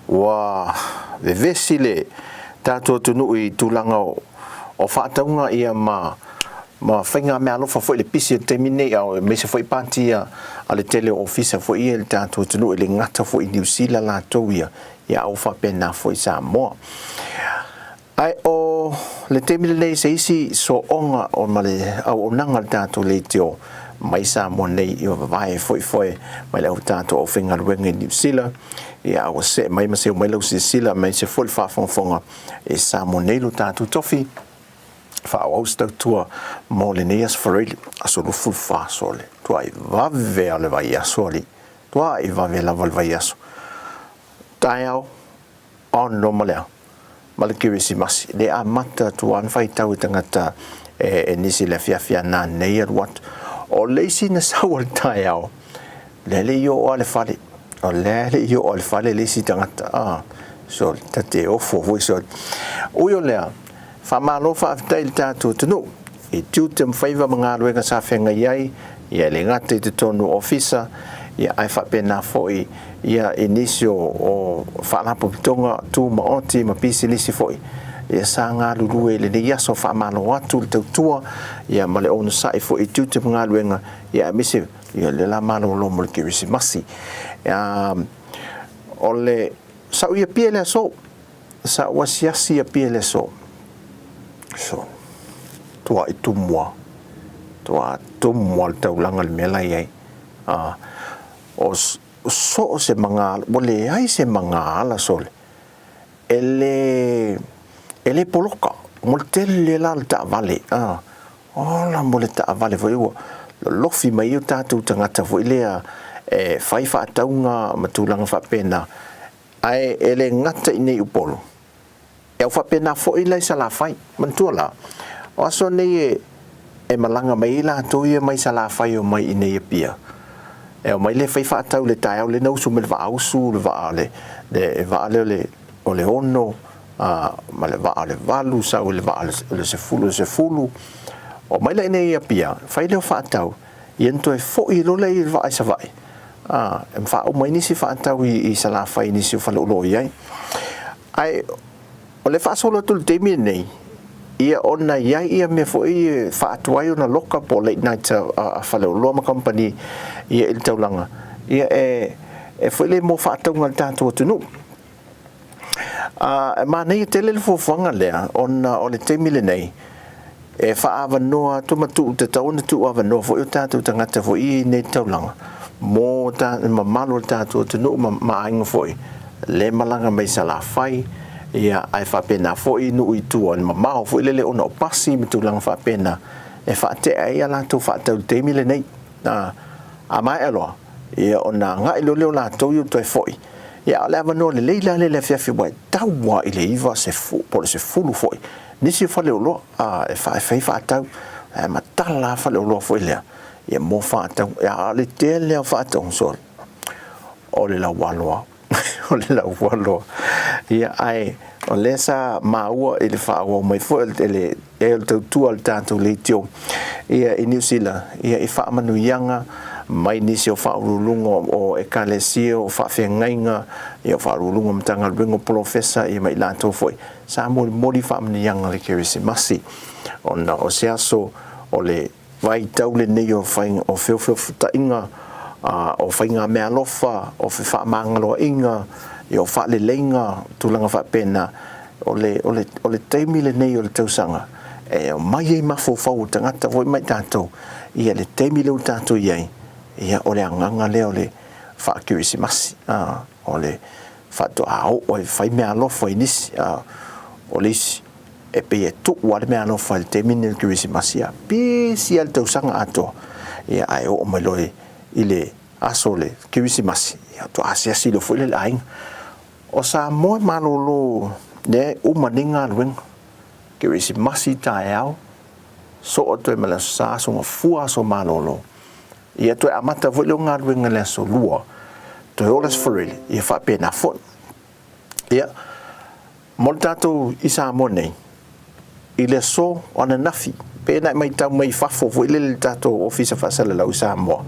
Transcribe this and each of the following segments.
wa vesile tato tunu I tulanga o whaataunga ia ma whainga mea alofa fo I le pisi termine au me se fo I pantia a le tele ofisa fo I le tato tunu I le ngata fo I New Zealand la tau ia au whapena fo I Samoa. Ai o le termine nei se isi so onga o male au onanga le tato le teo mai Samoa nei I o vai fo I mai le au tato o whinga ruenga New Zealand ia au se mai maseo mai lau se sila mai se fo I whafonga e Samoa nei lo tato tofi fa au tua mo le neas farili aso lo full fa sole tua I vave ale vai asoli tua I vave la val vai aso taiao on no malea malakiri si masi le amata tuan fai tau tangata e nisi le fia na nei wat o leisi na sawal taiao lele yo ale fale o lele yo ale fale leisi tangata so tate o fo voi so uyo lea famalo fa tail tatu tunu I tutem favor mangalo nga sa fenga yai ya le ngate te tonu officer ya ai fa pena foi ya inicio o fa la potonga tu ma oti ma pisi lisi foi ya sanga lulu le ya so fa malo watu te tua ya male on sai foi tutem ngalo nga ya misi ya le la malo lo mo ki risi masi ya ole sa uia piele so sa wasiasi ya piele so tua I tumua taulanga le mela iai o so se manga bole ai se manga ala sole ele poloka moltele la ta vale la mole ta vale foi lo lofi mai o tatu tangata foi lea fai fa taunga matulanga fa pena ai ele ngata ine upolo e fa pena foi lai sala fai mantuala o aso nei e malanga mai la to ia mai sala fai o mai ine pia e mai le fai fa tau le tai le no su me va au su le va le o le ono ma le va le valu sa o le va le se fulu o mai le ine pia fai le fa tau iento e fo I lo le va sa vai em fa o mai ni si fa tau I sala fai ni si fa lo ia ai o le fa solo tul temi nei ia ona ia me foi fa atuai ona loka po late night fa lo ma company ia il taulanga ia e foi le mo fa taunga tanto tunu ma nei tele fo fanga le ona o le temi le nei e fa ava noa to matu te tauna tu ava no fo tanto tangata fo I nei taulanga mo ta ma malo tanto tunu ma ainga foi le malanga mai sala fai ia ai fa pena foi no I tu on mama foi lele ona pasi mitulang fa pena e fa te ai ala tu fa tau te mile nei a mai elo ia ona nga ilo le la to yu to foi ia le no le le fia fi boy tau wa ile iva se fu por se fulu foi ni si fa le lo e fa tau ma tala fa le lo foi le ia mo fa tau ia le te le fa tau sol o le la walo o le la walo ia ai o lesa maua ele fa o mai fo ele el tu al tanto le tio ia I New Zealand ia I fa manu yanga mai ni se fa rulungo o ekalesio fa fengainga ia fa rulungo mtanga ringo professor ia mai la to foi sa mo modi fa manu yanga le kerisi masi ona o se aso o le vai taule nei o fain o feo ta inga o fainga me alofa o fa mangalo inga yo fa le lenga tulanga fa pena ole taimi le nei o le tausanga e mai ma fo fa tangata voi mai tanto ia le taimi le tanto ia ole anganga le ole fa kirisi masi ole fa to au o fai me alofa inis ole e pe tu wa me alofa le taimi le kirisi masi pe si al tausanga ato ia ai o mai loi ile asole kirisi masi to asia si lo foi le aing o sa mo malolo ne umaninga wen kirisi masi taeao so o to mala sa so fua so malolo ia to amata vo lo ngar wen le so lua to olas foril ia fa pena fo ia moltato isa monei ile so ona nafi pena mai tau mai fafo vo ile tato office fa sala la usa mo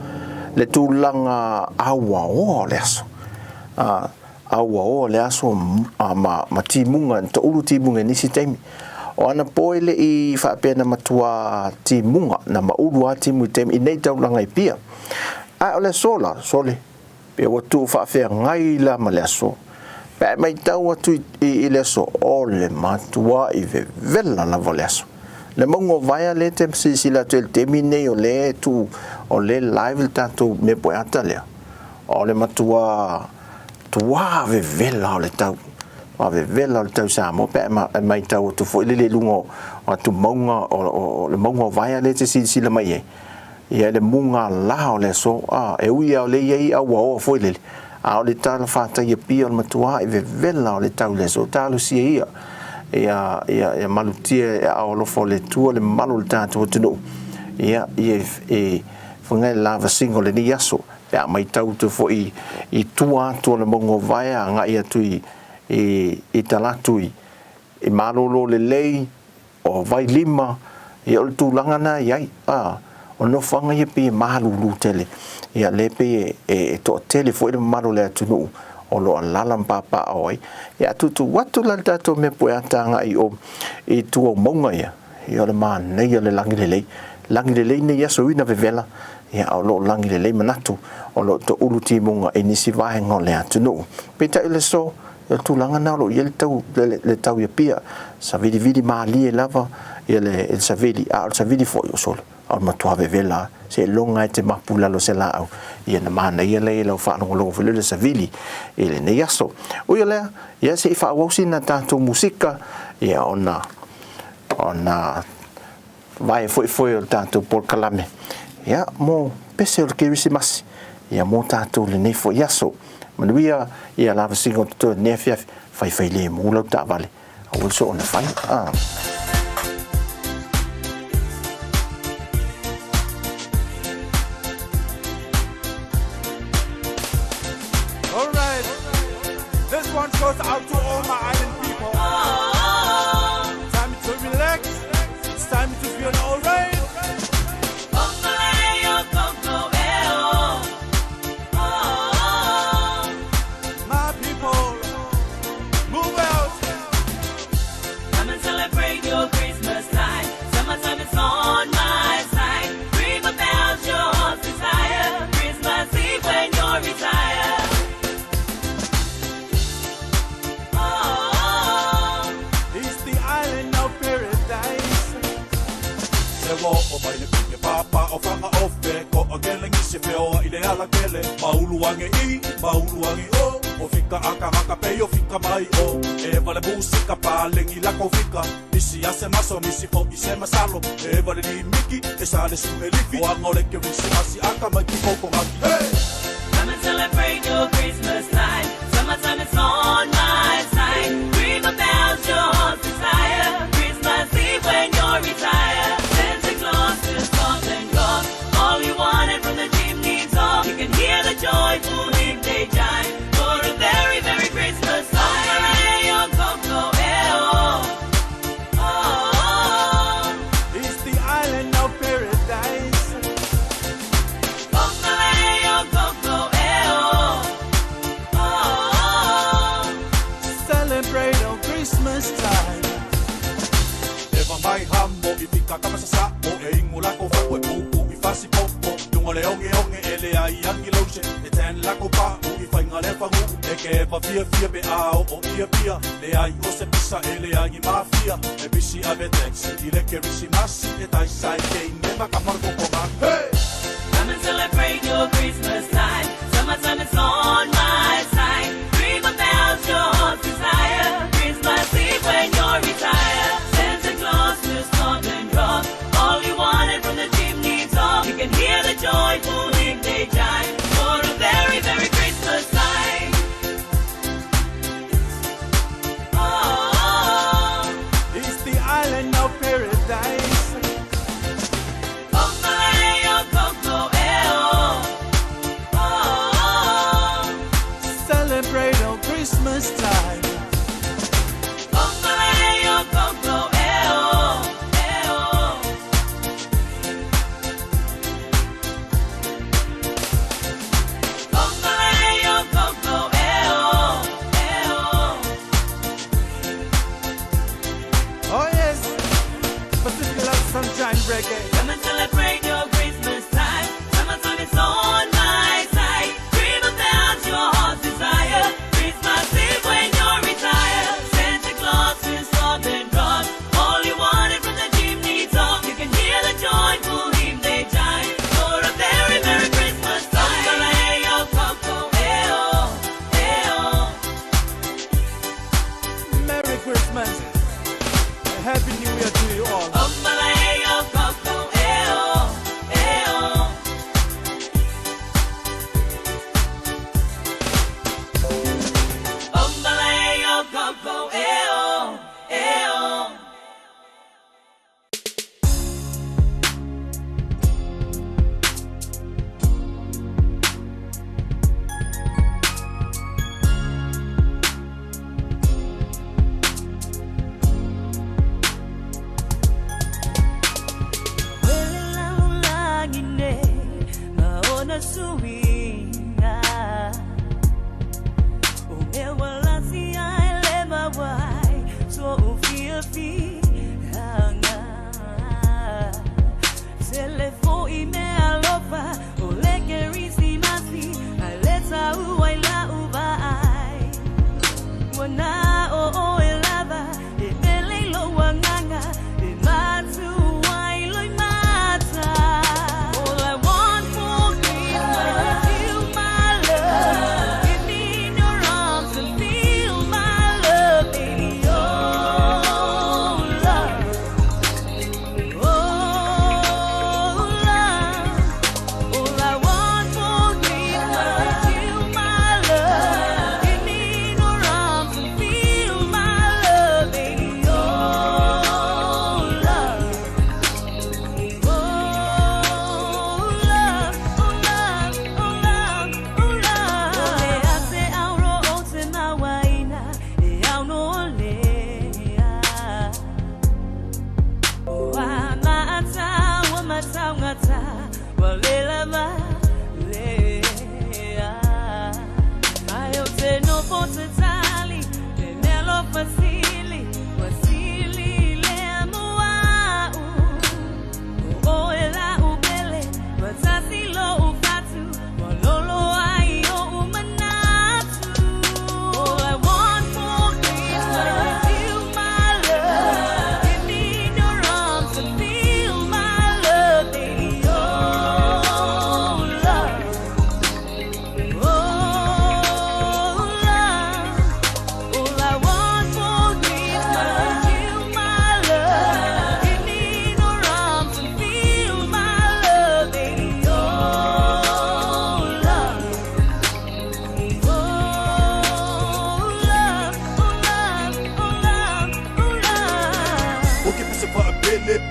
le tulanga awa o leso aua o le aso ma timunga to ulu timunga nisi taimi o ana poile i whaapena matua timunga na maulu a timu taimi i nei taulanga i pia a o le sole pe watu whaafea ngai la ma le aso pe mai tau atu i le aso o le matua i vela la vo le aso le mongo vaya le te sila te temi nei o le tu o le live tatu me po ata lea o le matua tua vela o le tau ave vela o le tau sa mo pe mai tau tu fo le lungo o tu monga o le mongo vaya le te sila mai e ia le munga la o le so e ui o le ia a wa o fo le a o le tala fata ia pia o matua i vela o le tau le so talo si ia malutia a o lo fo le tu le malu le tatu tu ia funga lava single le ni aso ya mai tau tu fo i tua to le mongo vaya nga ia tu i talatu i malolo le lei o vai lima i o tu langana ia o no fanga ia pe malulu tele ia le pe to tele fo i malo le tunu o lo lalam papa oi ia tu watu la tato me po atanga i tu o monga ia o le man nei le langi le lei nei aso ina vevela ia o lo langi le lei manatu o lo to ulu timunga e nisi vahe ngole atunu peta ile so tu langa na lo yel tau le tau ia pia sa vidi mali e lava ele sa vidi fo yo sol o matua vevela se longa te mapula lo se la au ia na mana ia le lo fa no lo le sa vidi ele ne yaso o ia se fa wosi na tanto musika ia ona vai foi o tanto por calame ia mo pese o Krismas ia mo tanto le ne fo yaso manuia ia lava singo to ne fai le mo lo ta vale o so ona fai Goes out to all my island people. Time to relax. It's time to feel alright. My people, move out. Come and celebrate your Christmas time. Summertime is on my side. Dream about your heart's desire. Christmas Eve when you're retired. O mai le pinge papa o fanga ofe ko agele ngisi feo ile ala kele mauluange o fika aka pe o fika mai o e vale música pa lengi la ko fika isi ase maso misi fo ise masalo e vale ni miki e sale su elifi o angole ke visi asi aka mai ki ko ngaki Come and celebrate your Christmas time. Summertime is on my side. Dream about your heart's desire. Christmas Eve when you're retired. All you wanted from the chimney top. You can hear the joyful midday chime for a very, very Christmas time. It's the island of paradise. Celebrate on Christmas time. Eva mai hammo ipika kama sasa mo e ingula ko fa ko fasi popo tungo le onge ele ai angi loche e ten la copa u fai ngale fa u e ke va via be a o pia le ai o se pisa ele ai mafia e bisi ave taxi ile ke bisi masi e tai sai ke nema kamar ko ma hey Come and celebrate your Christmas time. Summertime is on my side. Dream about your heart's desire. Christmas Eve when you're retired. Santa Claus will stop and drop all you wanted from the chimney top. You can hear the joyful midday chime for a very, very Christmas time. It's the island of paradise. reggae. Come and celebrate your Christmas time. Summertime is on my side. Dream about your heart's desire. Christmas Eve when you're retired. Santa Claus will stop and drop. All you wanted from the chimney top. You can hear the joyful hymn they chime. For a very Merry Christmas time. Bambaleo, Coco, eh-oh, eh-oh. Merry Christmas. A Happy New Year to you all. Bambaleo, Coco, eh-oh, eh-oh. Bambaleo, Coco, eh-oh, eh-oh.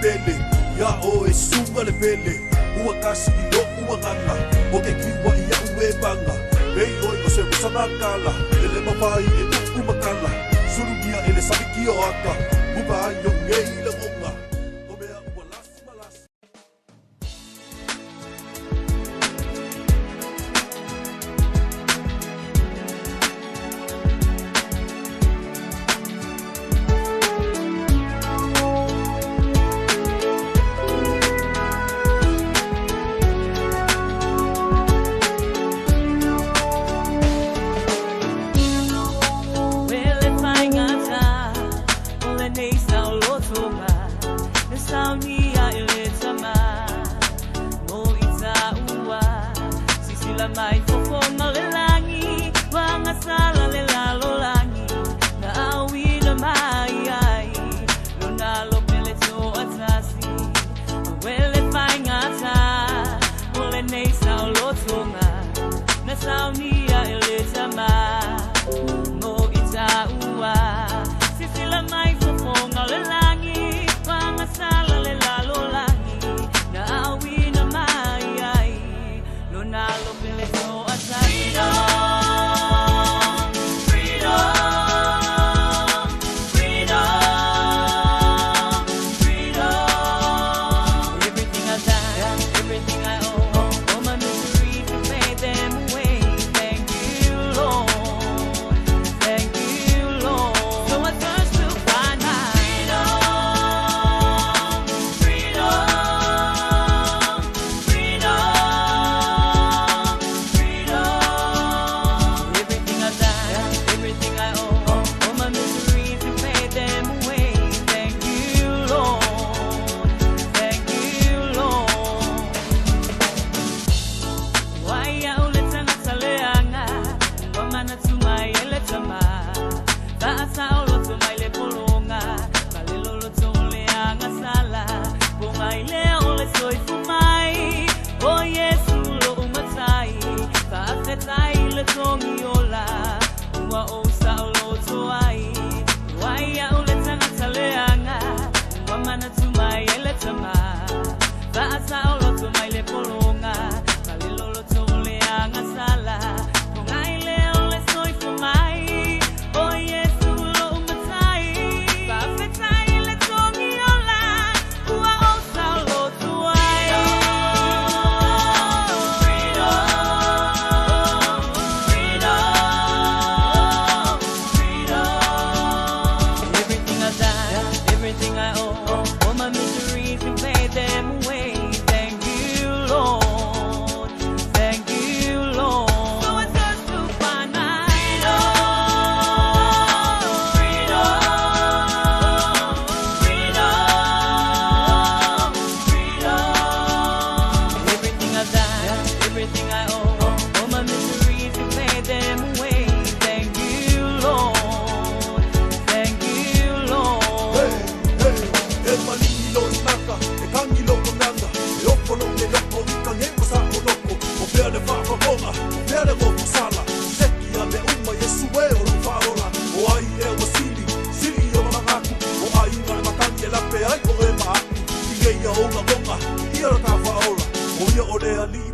Bele, ya o e sunga le bele. Ua kasi I lo ua nganga. O ke kiwa ia ue banga. Rei oi o se usana kala. Ele mawai e uku makala. Surugia ele sabiki o aka. Muba yo ngei le ngonga. O mea ua lasi malasi.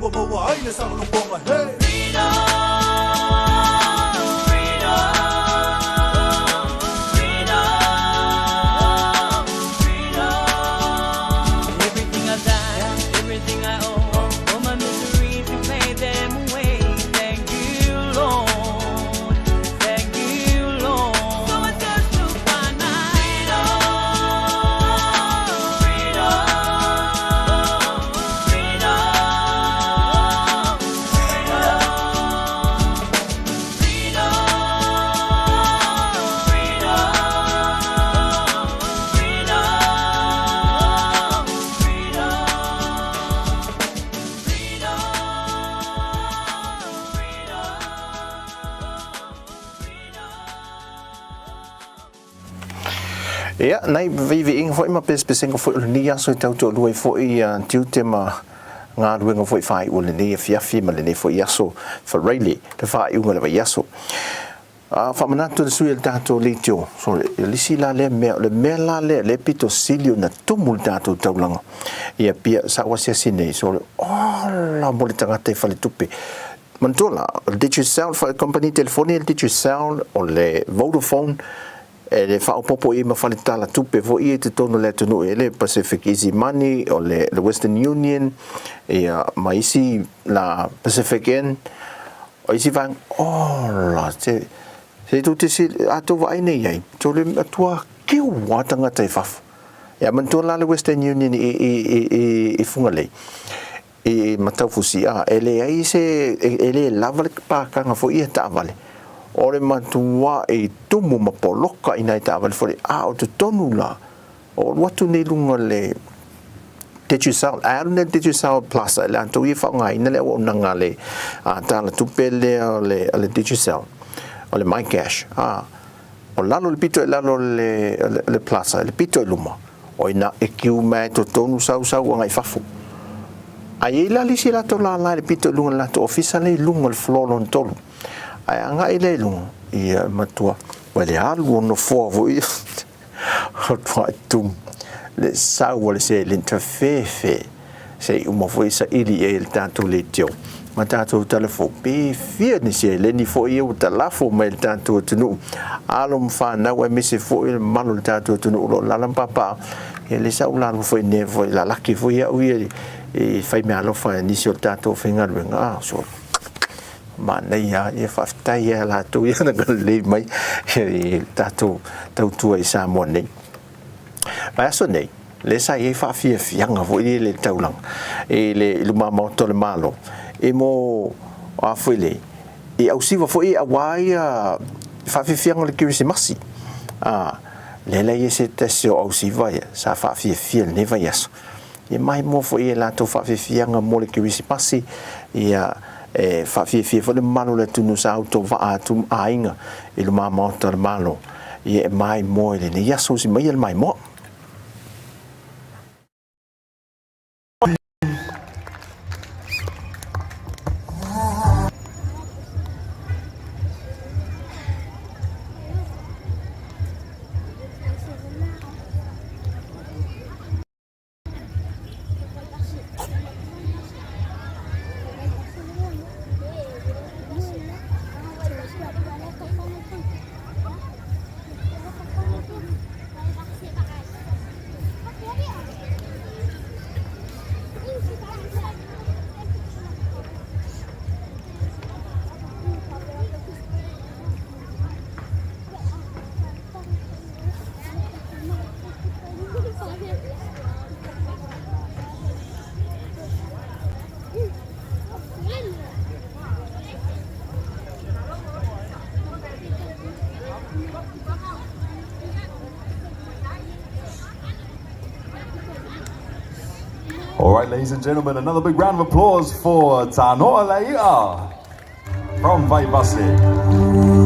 Ua maua ai le saulungonga hey Ja, nei vi ing foi ma pespesinga foi ni aso tau to lui foi tiu tema ngā ruenga foi fai o ni fiafi ma ni foi aso for really the fai unga le aso fa manatu de sui tato litio so le sila le me la le pito silio na tumul tato taulanga ia pia sa wasia sine so la mo le tanga te fale tupe mantola Digicel fa company telefonia Digicel o le Vodafone le fa popo I ma fale tala tupe vo I te tono le tonu le Pacific Easy Money o le Western Union ma isi la Pacific N o isi vang la se tu te si ato vai nei ai to le atua ki watanga te faf ya mantola le Western Union I funga le matau fusi ele ai se ele lava pa kanga fo I ta vale ore matua tumu mapoloka ina ta vale fo o te tonu la o watu nei lunga le Digicel ne Digicel plus la to I fa ngai na le o nanga le ta la tupele le Digicel o le MyCash o lalo le pito lalo le plaza le pito luma o ina e kiu mai to tonu sau ngai fafu ai la lisi la to la le pito lunga la to officially lunga le flolon tolu ai anga ile lunga ia matua wale alu no fo I hot tum le sau le se l'interfefe se uma foi sa ili el tanto le tio ma tato telefo pe fia ni se le ni fo I o telefo ma il tanto tunu alum fa na we misi fo il malu tato tunu lo la papa e le sa ula fo ne fo la la ki fo ia ui e fai me alo fa ni se tato finga venga so ma nei ya e fa tai ya la tu ya na le mai e tato tau tu ai sa mo nei ma so nei le sa e fa fia fianga fo I le taulang e le luma mo to le malo e mo a foi e au siva foi a wai fa fianga le Christmas le le se tesio au siva sa fa fia ne va yaso e mai mo foi la to fa fianga mo le Christmas e fa fia fo le malo le tunu sa auto va atu ainga e lo mama to le malo e mai mo le ne yaso si mai el mai mo All right, ladies and gentlemen, another big round of applause for Tanoa Leia from Vaivase.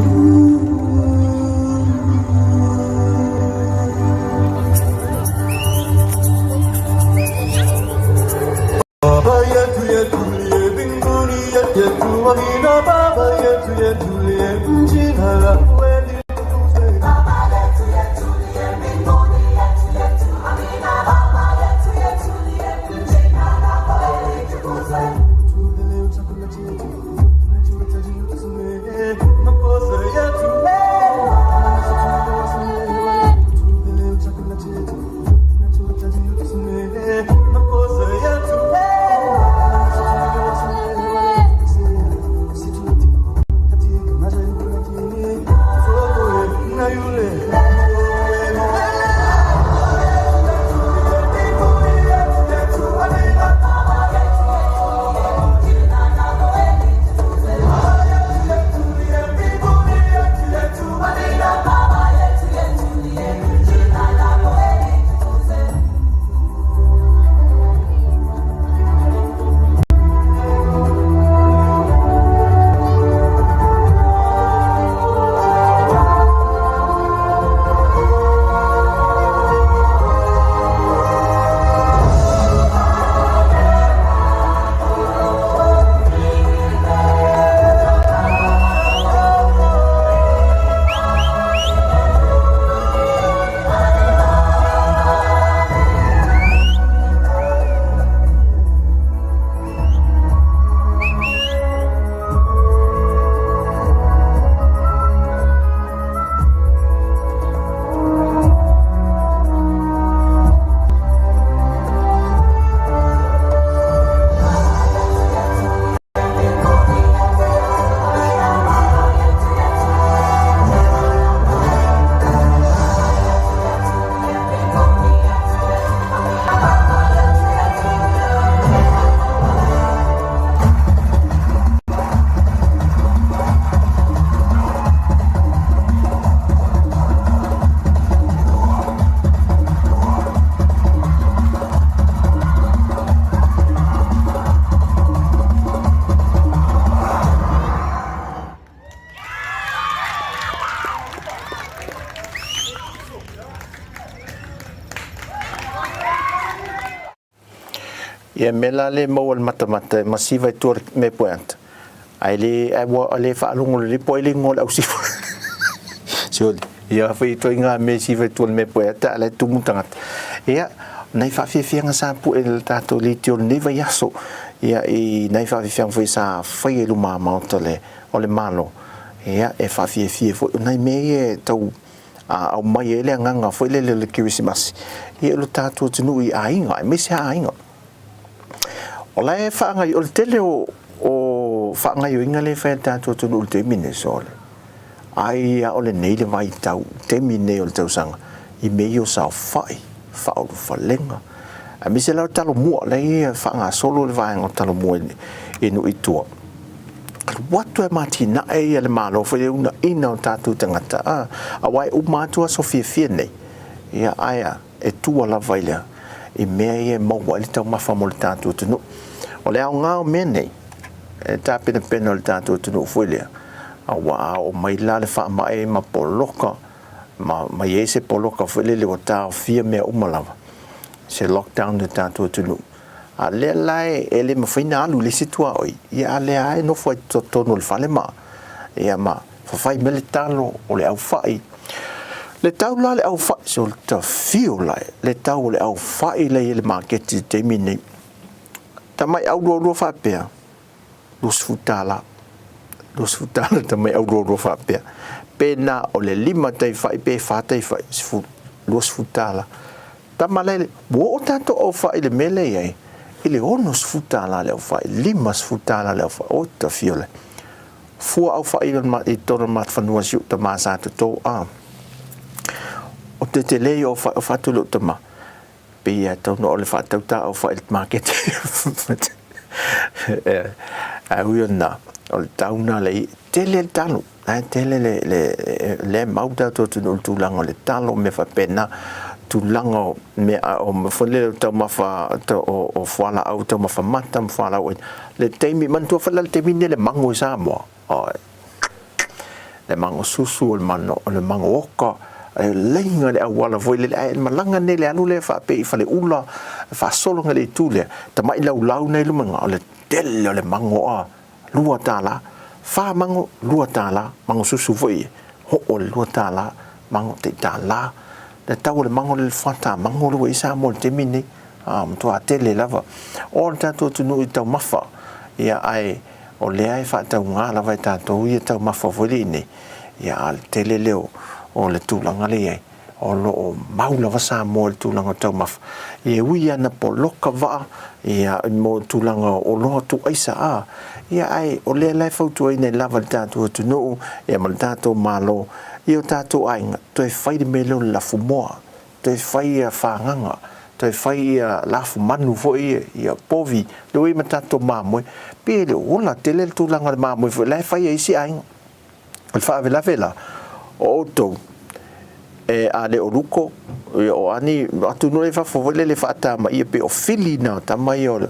ia mela le mo al mata masiva tu me point ai le fa lungo le po le ngol au si so ia fa to inga me si fa tu me point ale tu mutangat ia nai fa nga sa pu el tato li tio ne va yaso ia i nai fa foi sa foi lu mama tole o le malo ia e fa foi nai me e tau au mai ele nganga foi le Christmas ia lu tato tunu i ainga me se ainga ola e fa ngai o tele o fa ngai o inga le fa tato tunu te mine sol ai o le nei le vai tau te mine o tau sanga i me yo sa fai fa o falenga a mi se la talo mo le fa nga solo le vai ngo talo mo inu itua watu e matina e le malo foi una ina tatu tangata a wai u matua so fie nei ia aia e tua la vaila i me e mo wali tau mafa mo tatu tunu o le au ngao mene e tape de penal tatu tunu foi le a wa o mai la le fa mai ma poloka ma yese poloka foi le o ta fie me umalava se lockdown de tatu tunu a le lai ele ma fina alu le situa oi ia le ai no foi tono le fale ma ia ma fa fai mele talo o le au fai le tau la le au fai so ta feel lai le tau le au fai le market te mini tamai au ro fa pe los futala tamai au ro fa pe pena o le lima tai fai pe fa tai fai los futala tamale wo tanto o fai le mele ai ele onos futala le fa limas futala le fa o ta fiole fu au fa il ma i toro mat fanua siu ta ma sa to a o te le o fa tu lo tama pe ia to no le fa ta o fa il market a uiona o tauna le tele talo a tele le mauta to tu lango le talo me fa pena tu lango me o me fole to mafa to o fala au to mafa matam fala o le temi man to fala le temi le mango sa mo o le mango susu le mango oka le inga le awala foi le malanga ne le anu le fa pe fa le ula fa solo ngale tu le ta mai lau nei lu manga le tele le mango a lua tala fa mango lua tala mango susu foi ho o lua tala mango te tala le tau le mango le fata mango le isa mo te mini to a tele lava o tato tu no tau mafa ia ai o le ai fa tau nga lava tato ia tau mafa volini ia al tele leo o le tulanga le ai o lo maula va sa mo le tulanga tau mafa ia ui ana poloka va ia mo tulanga o lo tu isa a ia ai o le lai fau tu nei lava tato tu no ia mal tato malo io tato ainga to e fai de melo la fumoa to e fai a fanganga to e fai a la fumanu foi ia povi do e matato mamoi pele ola tele tu langa mamoi foi la fai isi ainga il fa vela o to e ale oruko o ani atu no le fa fo le fa ta ma ia pe o filina ta mai o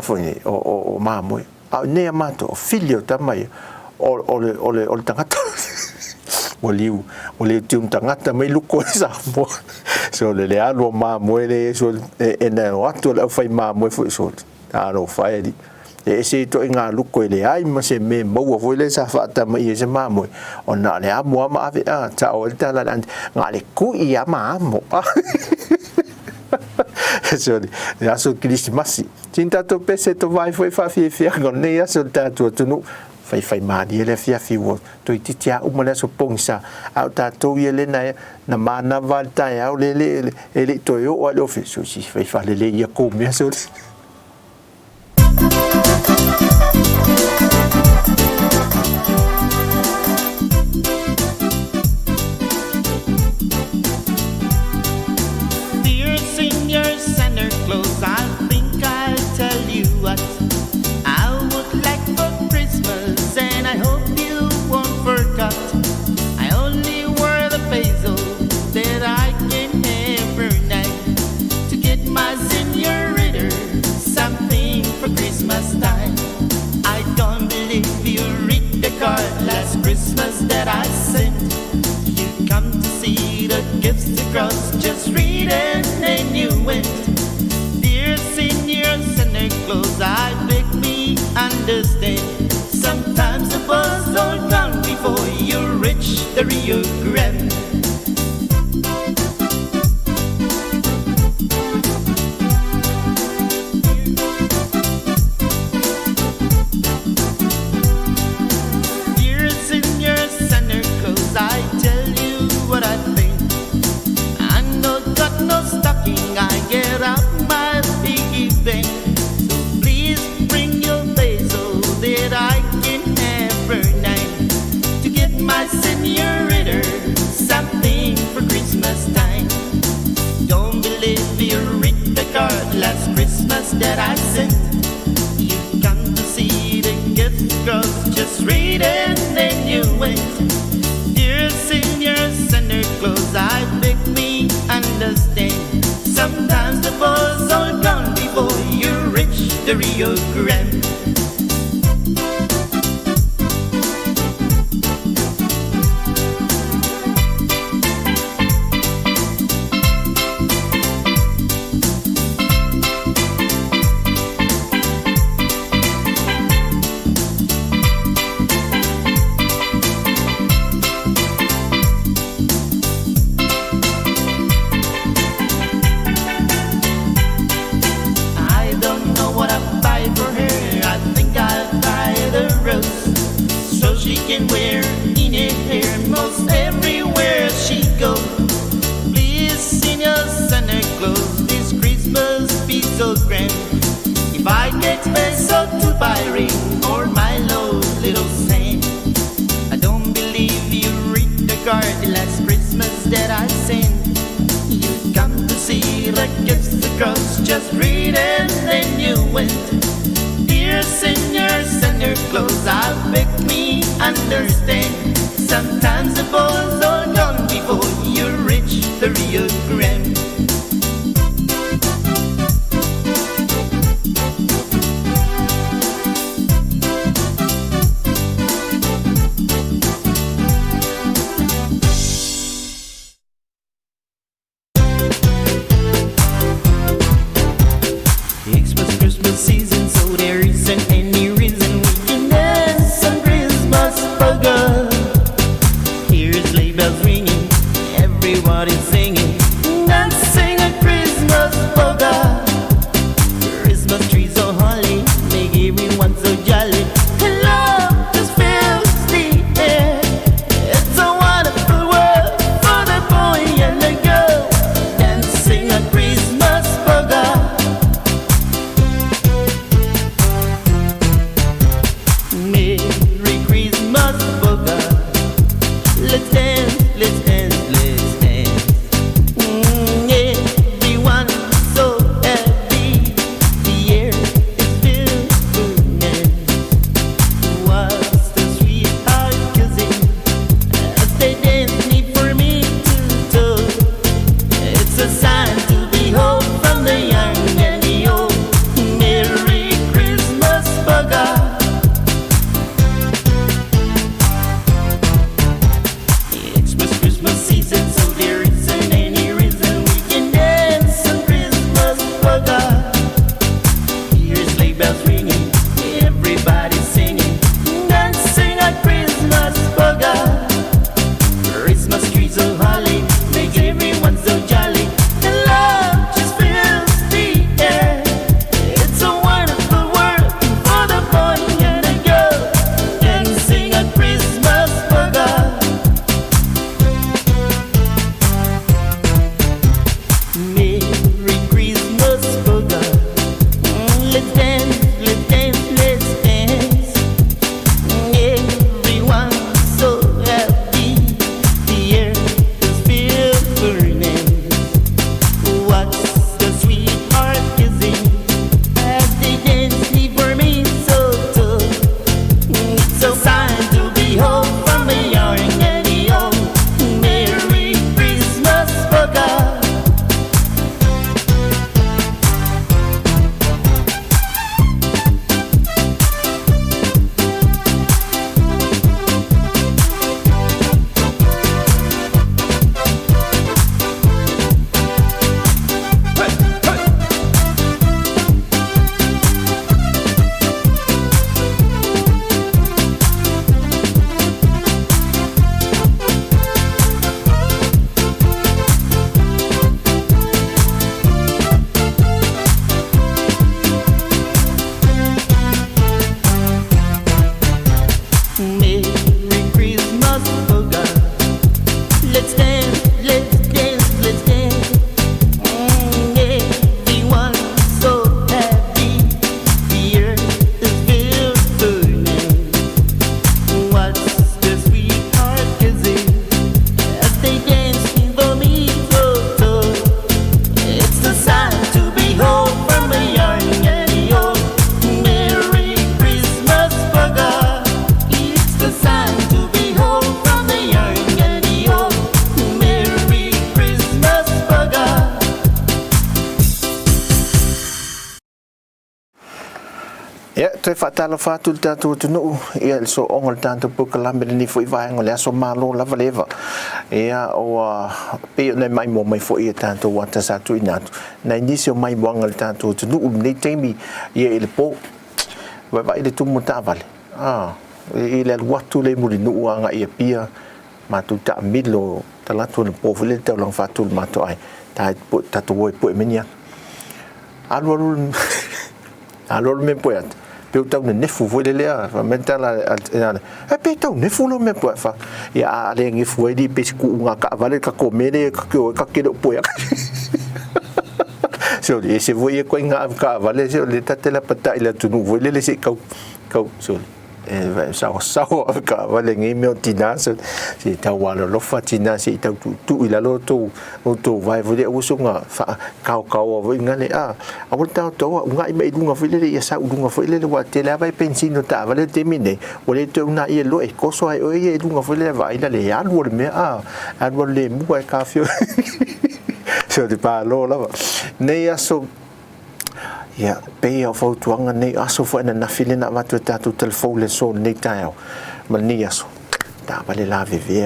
foi o mamoi a ne amato filio ta mai o tangata o liu tiu tangata mai luko sa mo so le alo ma moele so e na atu la fai ma mo fo so alo fai di e se to inga luko le ai ma se me mo vo le sa fa ta mai se ma mo ona le amo ma ave a ta o ta la nga le ku ia ma mo so ya so Christmas tinta to pese to vai foi fa fi ngon ne ya so ta tu no fai ma dia le fia wo to i tia o mole so pongsa au ta to ile na mana valta ya o le to yo o le ofiso si fai fa le ya ko me so Dear Senior Santa Claus, I think I'll tell you what I would like for Christmas, and I hope you won't forget. I only wear the peso that I can every night to get my senorita something for Christmas time. I don't believe you read the card last Christmas that I sent. You come to see the gifts across, just read it and you went. Dear Senior understand. Sometimes the buzz all gone before you reach the Rio Grande. Dear Senior Santa Claus, I tell you what I think. I no got no stocking, I get out my piggy bank. So please bring your face so that I can have her night to get my senorita something for Christmas time. Don't believe you read the card last Christmas that I sent. You come to see the gift girls, just read and then you went. Dear Senior Santa Claus, I beg me understand. Sometimes the ball's all gone before you reach the Rio Grande. So she can wear in her hair most everywhere she goes. Please, Senior Santa Claus, this Christmas be so grand. If I get peso to buy ring or my low little sand. I don't believe you read the card last Christmas that I sent. You come to see the gifts across, just read and then you went. Dear Senior Santa Claus, I beg me understand. Sometimes the ball's all gone before you reach the Rio Grande. It's Christmas season, so there isn't any reason we can dance on Christmas bugger. Here's sleigh bells ringing, everybody's singing, dancing a Christmas bugger. Christmas trees so holly, make everyone so jolly. And love just fills the air. It's a wonderful world for the boy and the girl, dancing a Christmas bugger. Merry Christmas, bugger. Let's dance, let's dance, let's dance. Everyone so happy. The air is filled with goodness. What's the sweetheart kissing as they dance me for me to do? It's a sign to behold from the young and the old. Merry Christmas, bugger. Christmas season, so there isn't any reason we can dance on Christmas bugger. Here's sleigh bells ringing, everybody's singing, dancing on Christmas bugger. Christmas trees so holly, make everyone so jolly, and love just fills the air. It's a wonderful world for the boy and the girl, dancing on Christmas bugger. Let's dance, let's dance, let's dance. Everyone so happy. The earth is filled burning. What's the sweetheart kissing as they dance for me? It's the sign to behold from a young and the old. Merry Christmas, Bugger. It's the sign to behold from the young and the old. Merry Christmas, Bugger. Ya, te fatala fatu tatu tunu ia so ongol tanto pukalame ni foi vai ngole so malo lava leva ia o pe ne mai mo mai foi tanto wata satu inatu na inisio mai wangal tanto tunu ni temi ia ele po vai de tumu tavale ile watu le mulinu anga ia pia matu ta milo talatu no po vile te long fatu mato ai ta tatu wo po menia alor me poet pe tau ne fu vo le fa mentala pe tau ne fu lo me poet fa ya ale ngi fu di pe ku nga ka vale ka komere ka ke do poet so ese voye ko nga ka vale so le tatela pata ila tunu vo le se ka so sa ka vale ngi me tina so si ta wala lo fa tina si ta tu ila lo to vai vo de usunga fa ka vo ngale a ta to nga i me dunga vo le ya sa dunga vo le wa te la vai pensino ta vale termine o le to una i lo e koso ai o ye dunga vo le vai la le ya lo me a lo le mu ka fio so de pa lo la ne ya so ya pe o fo tuanga nei aso fo na file na watu tatu telefone so nei tao mani aso ta vale la vive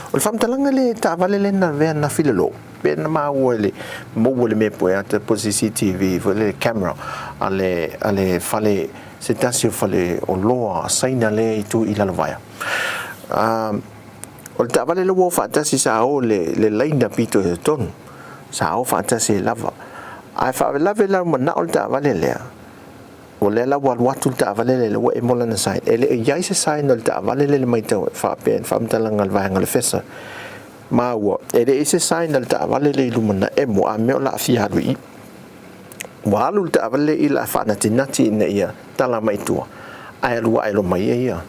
o fam talanga le ta vale le na ve na file lo pe na ma wole mo wole me po ya te CCTV vole camera ale fale setasio fale o loa saina le tu ila lvaya o ta vale lo fa ta si sa o le laina pito de ton sa o fa ta si lava ai fa la vela mana o ta vale le o le la watu ta vale le o e mola na sai ele ya se sai no ta vale le mai ta fa pen fa mtala ngal va ngal fesa ma wo ele ese sai no ta vale le lu mana e mo a me la fia ri wa lu ta vale ila fa na tinati ne ia tala mai tu ai lu ai lo mai ia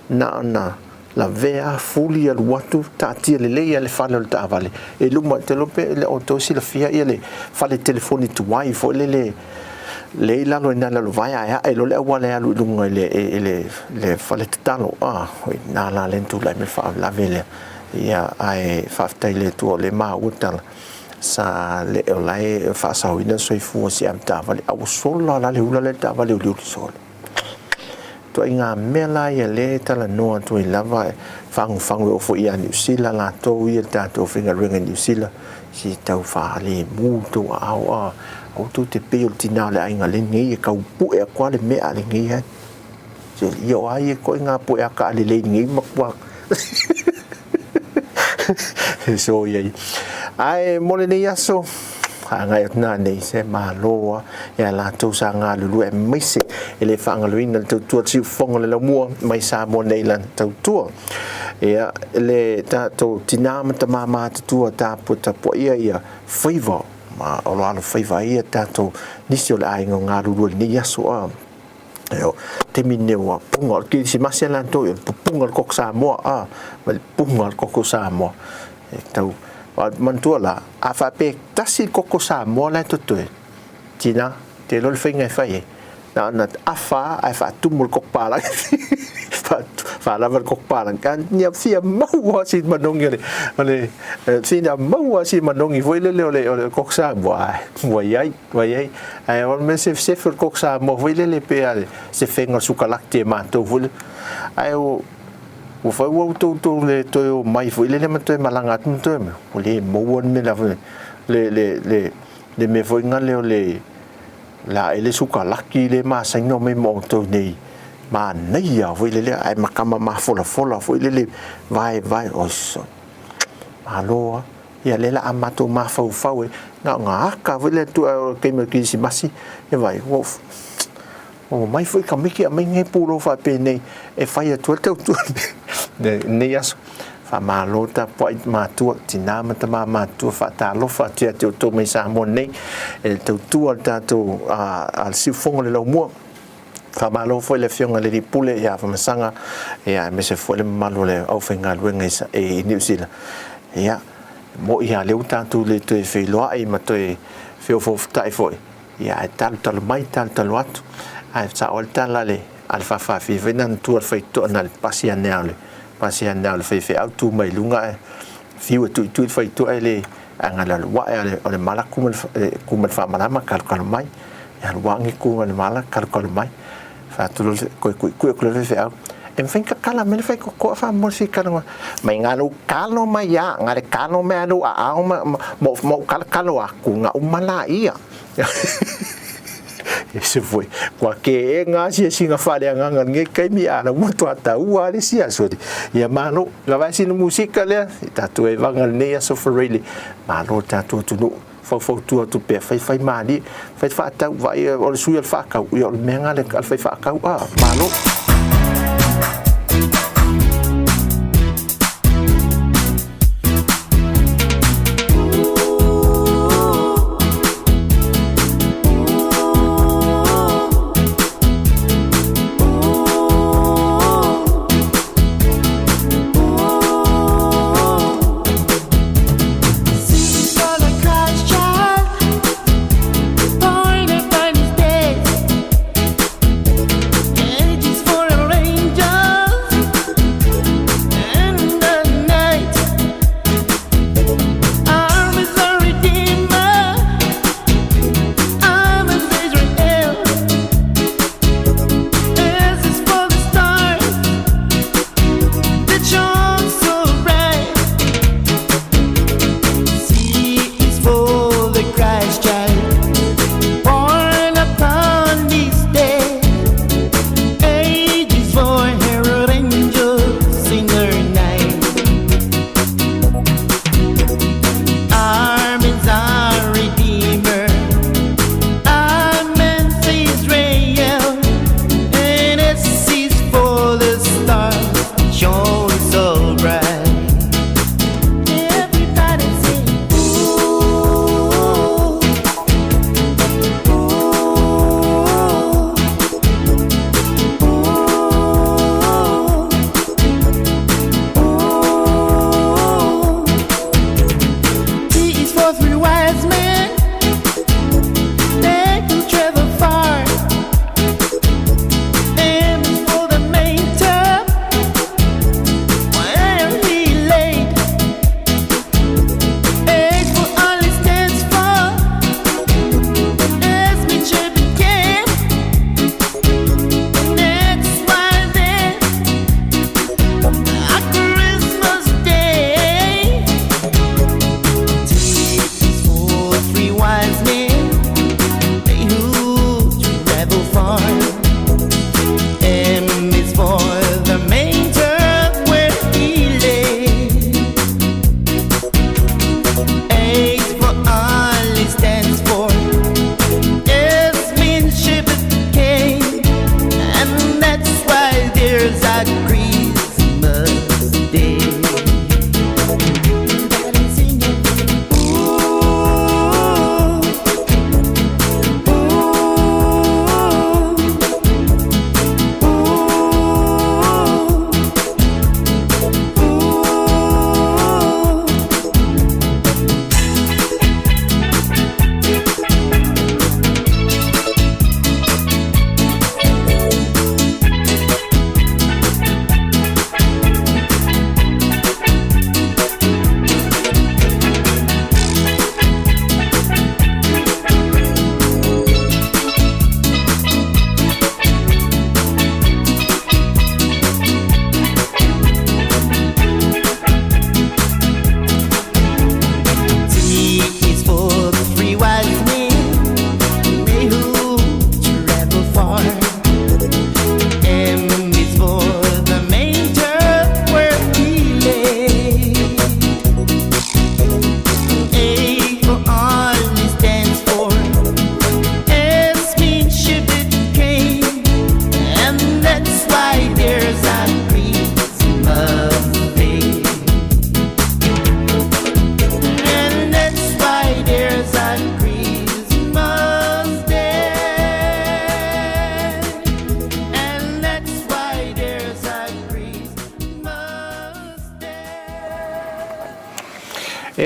na la vea fulia lu watu ta tia le le fale ta vale e lu ma te lo pe le auto si la fia ele fale telefoni tu wai fo le la lo na lo vai ai e lo le wale lu lu le fale talo na la lentu la me fa la vele ia ai fa le tu le ma utal sa le lai fa sa wina so fu si am ta vale au solo la le ula le ta vale lu solo to inga mela ia le tala noa to lava fangu o fo ia New Zealand la to ia ta to finga ringa New Zealand si tau fa le mu to au to te pe o tina le inga le ngi ka pu e kwa le me ale ngi ha so io ai ko inga pu e ka le ngi makwa so ia ai mole ni aso ngai na nei se malo ya la to sa nga lu e misi ele fa nga luina to si fonga le mo mai sa mo nei lan to tu ya le ta to tinama ta mama tu ta puta po ia favor ma o la favor ia ta to nisio le ai nga lu ni ya so yo temine wa punga ki si masela to punga ko sa mo punga ko sa mo to mantua a fa pe tasi koko sa mo la to tina te lo finga fai na afa ai fa tumul kok pala fa la ver kok pala kan nya fia mau si manong ele ale fina mau si manong i foi le kok sa mo ai ai on me se fer kok sa mo foi le pe ale se fenga su kalakte ma to vol ai o fa wo to le to mai foi le ma to malanga to me o le mo won me la le me foi ngale le la ele suka laki le ma sai no me mo to nei ma nei ya foi le ai makama ma fola foi le vai o so alo ya le la amato ma fau na nga ka foi le tu ke me ki si masi e vai o mai foi ka me ki a me nge pulo fa pe nei e fai tu ne aso fa malo ta po i matua tina mata matua fa ta lo fa tia to me sa mo nei e to ta to al si fongo le lo mo fa malo foi le fionga le pule ya fa masanga ya me se foi le malo le au fenga luenga e New Zealand ya mo ia le uta tu le to fe lo ai ma to fe fo tai foi ya tal mai tal atu ai sa olta la le al fa fi venan tu al fe to na pasianale fe au tu mai lunga fiu tu fe to ele angala wa ele mala kuma fa mala kal mai ya wangi kuma mala kal mai fa tu ko fe au en fin kala me fe ko fa música no mai ngalo kalo mai ya ngale kalo me anu a mo kalo aku nga umala ia esse foi qualquer nga singa fale nga nge kai mi ana muito ata ua le sia sodi ia mano la vai sin música le tatu e vanga ne so for really mano tatu tu fo tu pe fai mali fai fa ta vai o su il fa ka o menga le fai fa ka mano Just for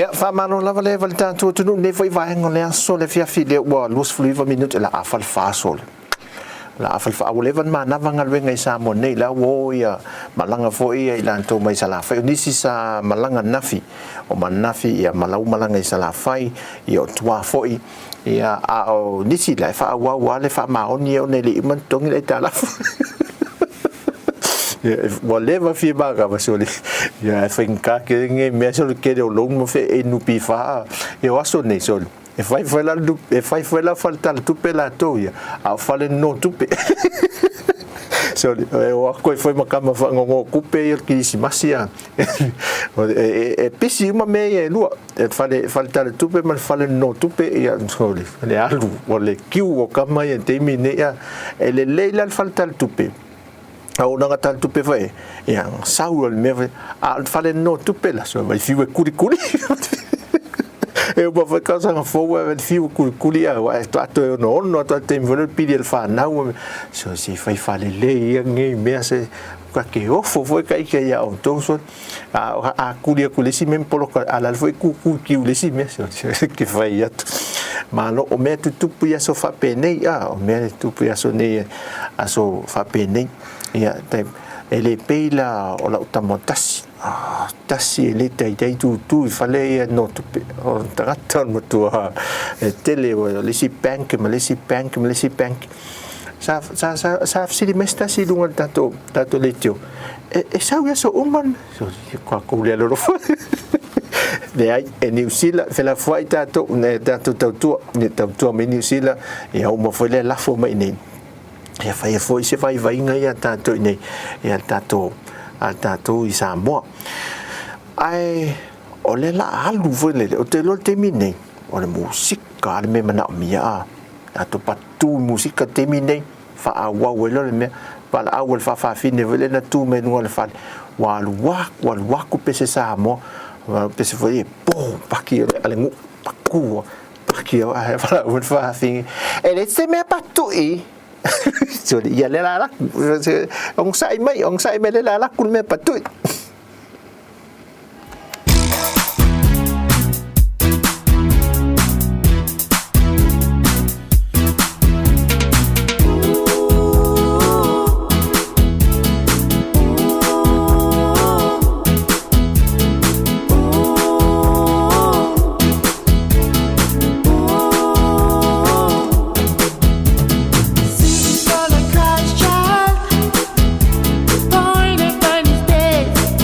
Ia whamano lava le vale tātua tunu ne foi vai ngolea so le fiafi le ua lus fluiva minute la afal fasol. La afal fa au levan ma nava ngaluenga i sa mo nei la wo ia malanga fo ia i lanto mai sala fai nisi sa malanga nafi o manafi ia malau malanga i sala fai i o tua fo ia a o nisi la fa wa le fa ma oni o ne le man tongi le tala whatever fi baga vasoli ya finka ke nge me so ke de long mo fe e nu pi fa e waso nei sol e fai foi la falta tu pela toia a fale no tu pe so o ko foi makama fa ngo kupe il ki si masia e pisi uma me e lu e fale falta tu pe mal fale no tu pe e soli le alu o le kiu o kama e termine ya e le leila falta tu pe au nanga tal tupe vai yang saul me al fale no tupe la so vai fiu kuri e o vai casa na fo vai fiu kuri a vai to no to tem vole pidi el fa na so si fai fale le ngi me se ka ke o fo foi kai ke ya o to so a kuri si même polo ala foi ku ki le si me so que fai ya ma no o me tu pu ya so fa pene o me tu pu ya so ne a so fa pene ia te ele peila o la utamotasi tasi ele tai tu fale ia no tu o tata mo tu tele o le si bank sa si mesta si lunga tato le tio e sa ia so uman so kwa ku le lo de ai e New Zealand fe la foi tato tu me New Zealand ia o mo foi le la fo mai nei e fai foi se vai inga ia tato nei ia tato a tato i Samoa ai o le la alu foi le o te lo termine o le musika le me mana mia tato patu musika termine fa awa welo le me pa la awal fa fine vele na tu me no le fa wal ku pese Samoa pese foi po paki ale ngu paku paki a fa fine e le se me patu so ya le la ong sai mai le la kun me patui Born upon his bed.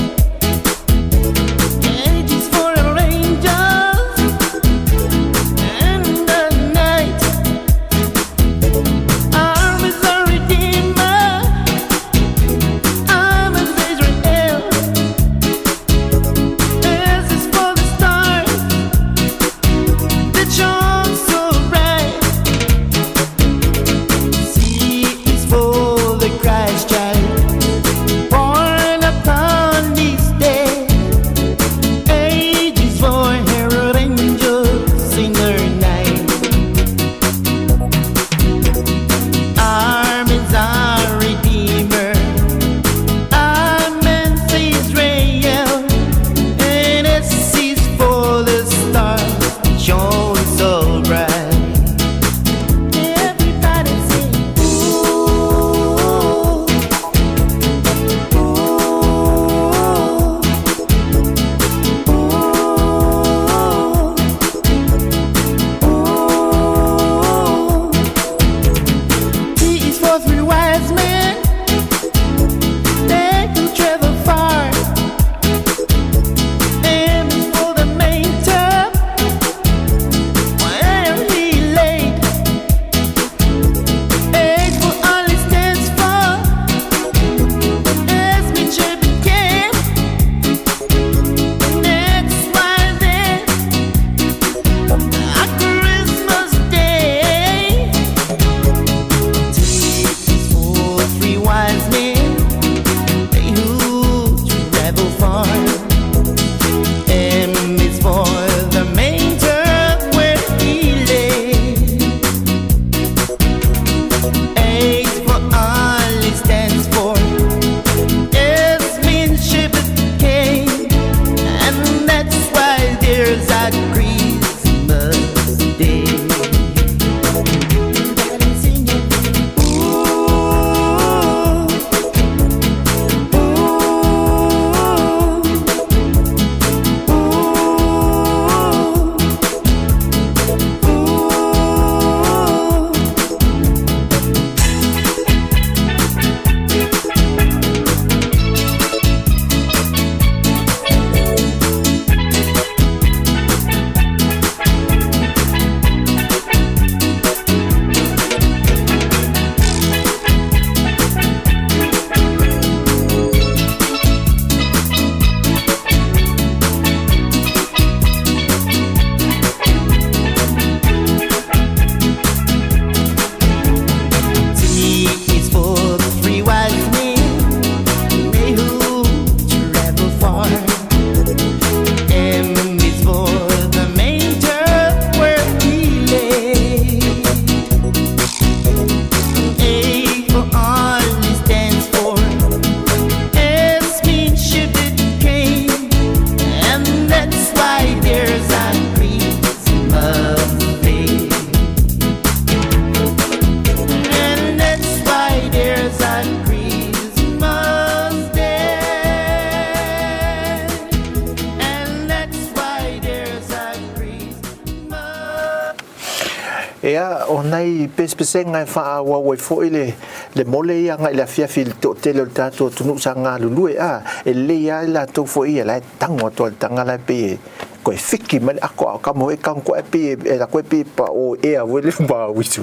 ea o nei pespesenga e fa wa wa fo ile le mole ia nga ila fia fil to tele tato tunu sanga lulu a e le ia la to fo ia la tango to tanga la pe ko fiki man ako ka mo e kan ko e pe e la ko pe pa o e a wele ba wisu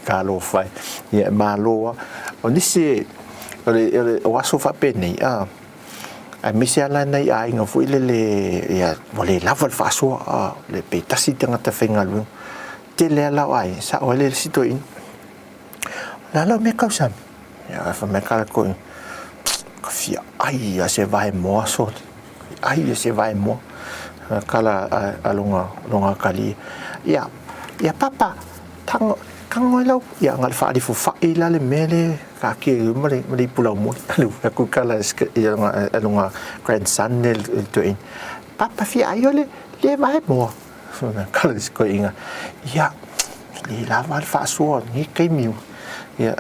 kalo fai ia malo o nisi o aso fa pe nei a misi ala nei a inga fu ile le ia mole lava fa so le pe tasi tanga ta fenga lu te le la ai sa o le sito in la me kausam ya fa me kala ko ka fia ai a se vai mo so ai se vai mo kala longa kali ya papa tang kang lo ya ngal fa di fu fa ila le mele ka ke mali pulau mo lu aku kala ya longa grandson del to in papa fia ayo le vai mo kala ko inga ya li lava fa so ni kai miu ya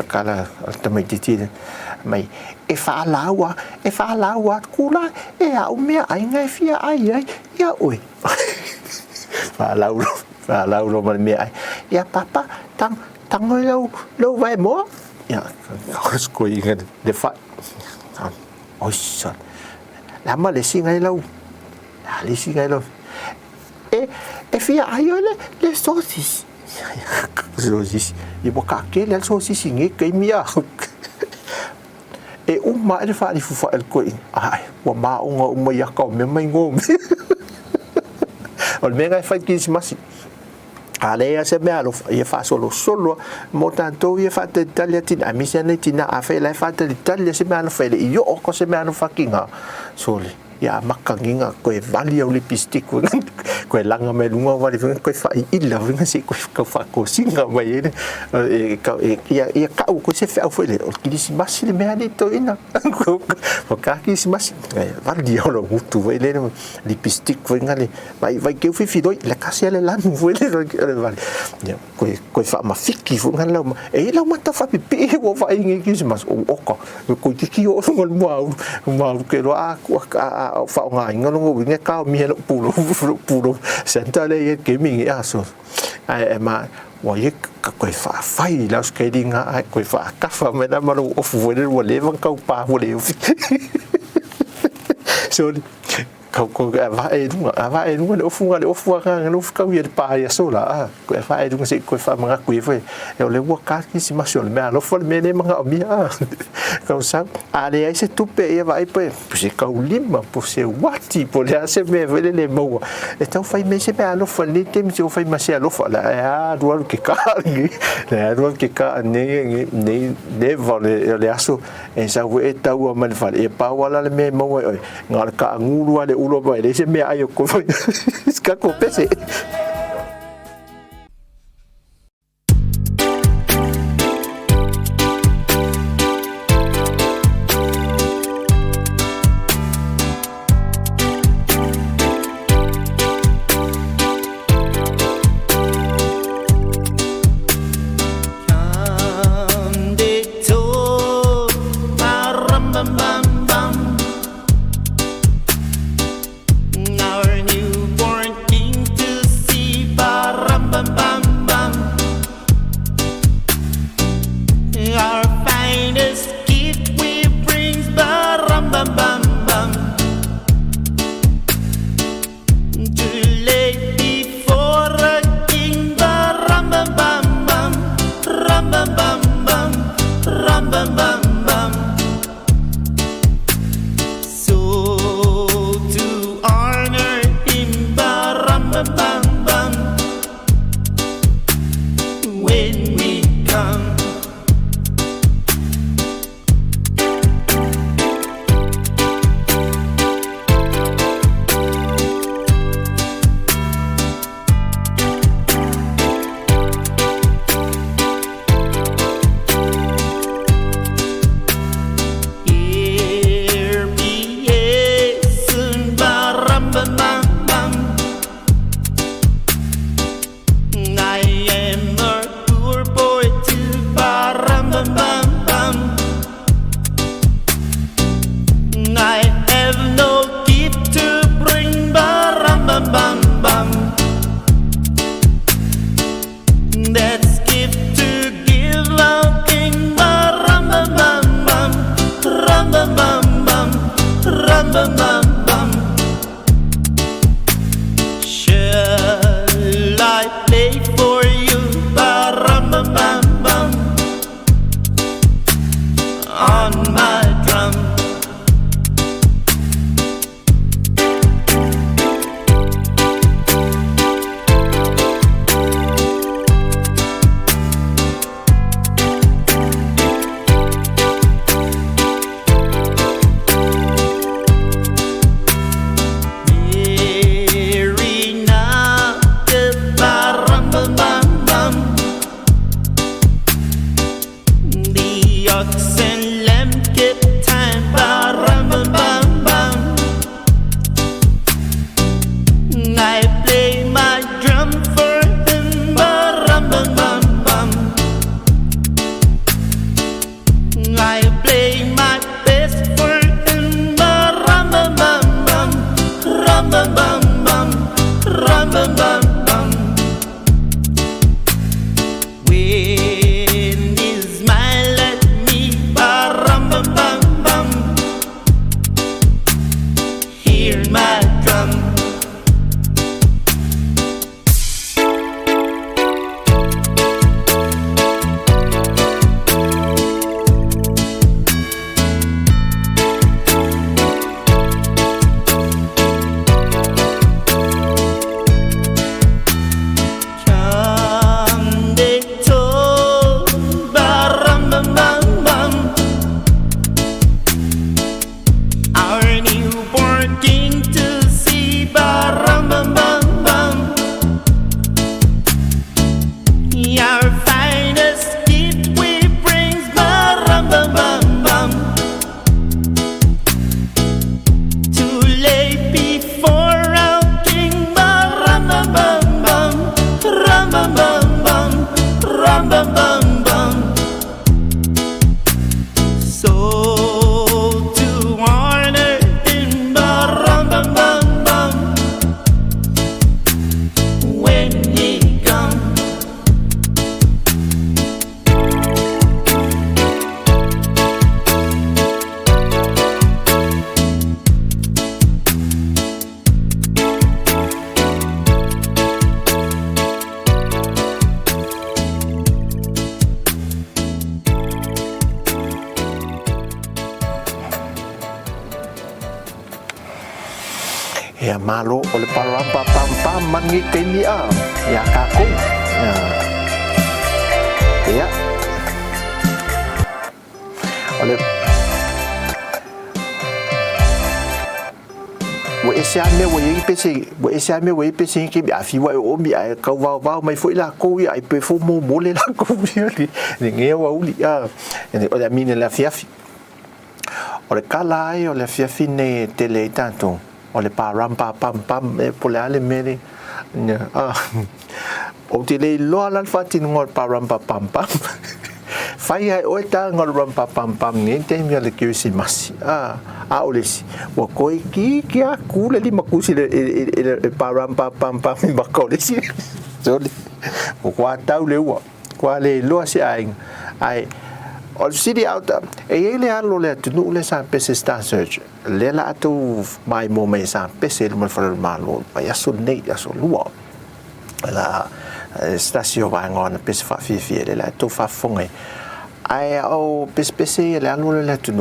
kala tamai titi mai e fa lawa kula e a o me ai ngai fia ai ya oi fa laulo me ai ya papa tang lo vai mo ya ko inga de fa oi sa lama le singai lo e fia ayo le sosis sosis e boca que le sosis ngi kai mia e uma ele fa di fu el ko ai wa ma uma ya ko me mai ngom o me ngai fa kismas ale se me alo e fa solo mo tanto e fa de talia tin a misia ne tina a fe la fa de talia se me alo fe io o ko se me alo fakinga soli ya makanginga ko e vali o lipstick ko langa me lunga wali ko fa illa vinga si ko fa ko singa mai e ka ko se fa foi o ki si masile me ali to ina ko ka ki si mas vali o lo mutu ele lipstick vinga le vai que fi fi doi la kasi le lan vuele vali ko fa ma fiki vinga la e la mata fa pipi o fa ingi ki si mas o ko ki o ngol mo ke lo a fa nga ngalo winga ka mi lo pulo senta le ke mi ya so ai ma wa ye ka ko fa fai la skating ai ko fa ka fa me na malo of wo le van ka pa wo le so ko va e no of nga no ka wi pa ya so la ko fa e no se ko fa mga ku foi eu le wo ka ki si masio me alo fo me ne mga mi ka sa ale ai se tupe e vai pe se ka ulima po se wati po le se me vele le mo e tau fai me se me alo fo ni tem se fai ma se alo fo la a do ke ka ne vole le aso e sa we tau ma fa e pa wala le me mo ngal ka ngulu ale ulo ba le se me ayo ko ska ko pese Our newborn king to see. Ia malo o le parampa pam pam mangi ke ni a. Ia kako. Ia. Ole wo ese ame wo yi pese ki bi afi wa o mi ai ka wa mai foi la ko ia pe fo mo le la ko ni nge wa uli a o le mine la fiafi o le kala ai o le fiafi ne tele tanto o le parampa pam pam e po le ale mele o te le lo ala fati ngol parampa pam pam fai ai o ta ngol rampa pam pam ni te mi le kiusi masi a olisi wa koi ki a kule li makusi le parampa pam pam mi bakole si joli o kwa tau le wa kwa le lo si ai o sidi out e le alo le tu le sa pese star search le la tu mai mo mai sa pese mo for malo pa ya so nei ya so luo la stasio va ngon pese fa fi le la tu fa fongai ai o pese le alo le tu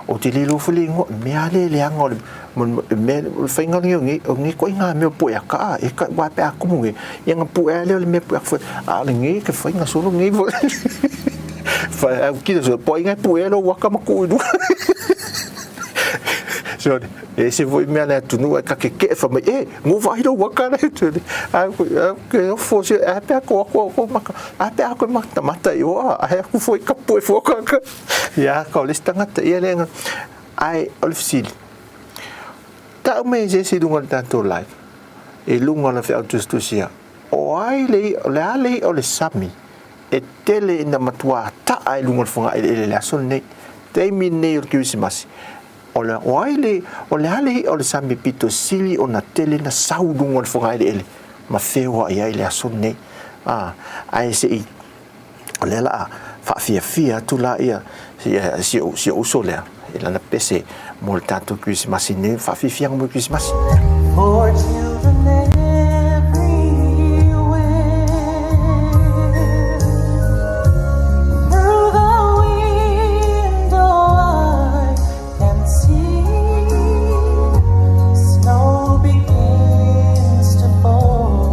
o te li lo fuli ngo me ale le ngol me fainga ngi ko inga me po ya ka e ka wa pe aku ngi yang pu ale le me pu fa a ngi ke fainga so ngi fa ki so po inga pu ele wa ka maku du so e se voi me ale tu no ka ke fa me ngo vai do wa ka tu a ke fo se a pe ko maka a pe ko mata yo a ku foi ka pu fo ka ya ko le stanga te ele ai olfsil ta me je se dunga tanto live e lunga na fe auto sia o ai le o le sami e tele na matua ta ai lunga fonga ele la sonne te minne o kiusimasi o le sami pito sili o na tele na saudunga fonga ele ma feo ai le sonne ai se i le la fa fia tu la ia si uso le ila na pese mo tanto kiusimasi ne fa fia mo kiusimasi for children everywhere through the window I can see snow begins to fall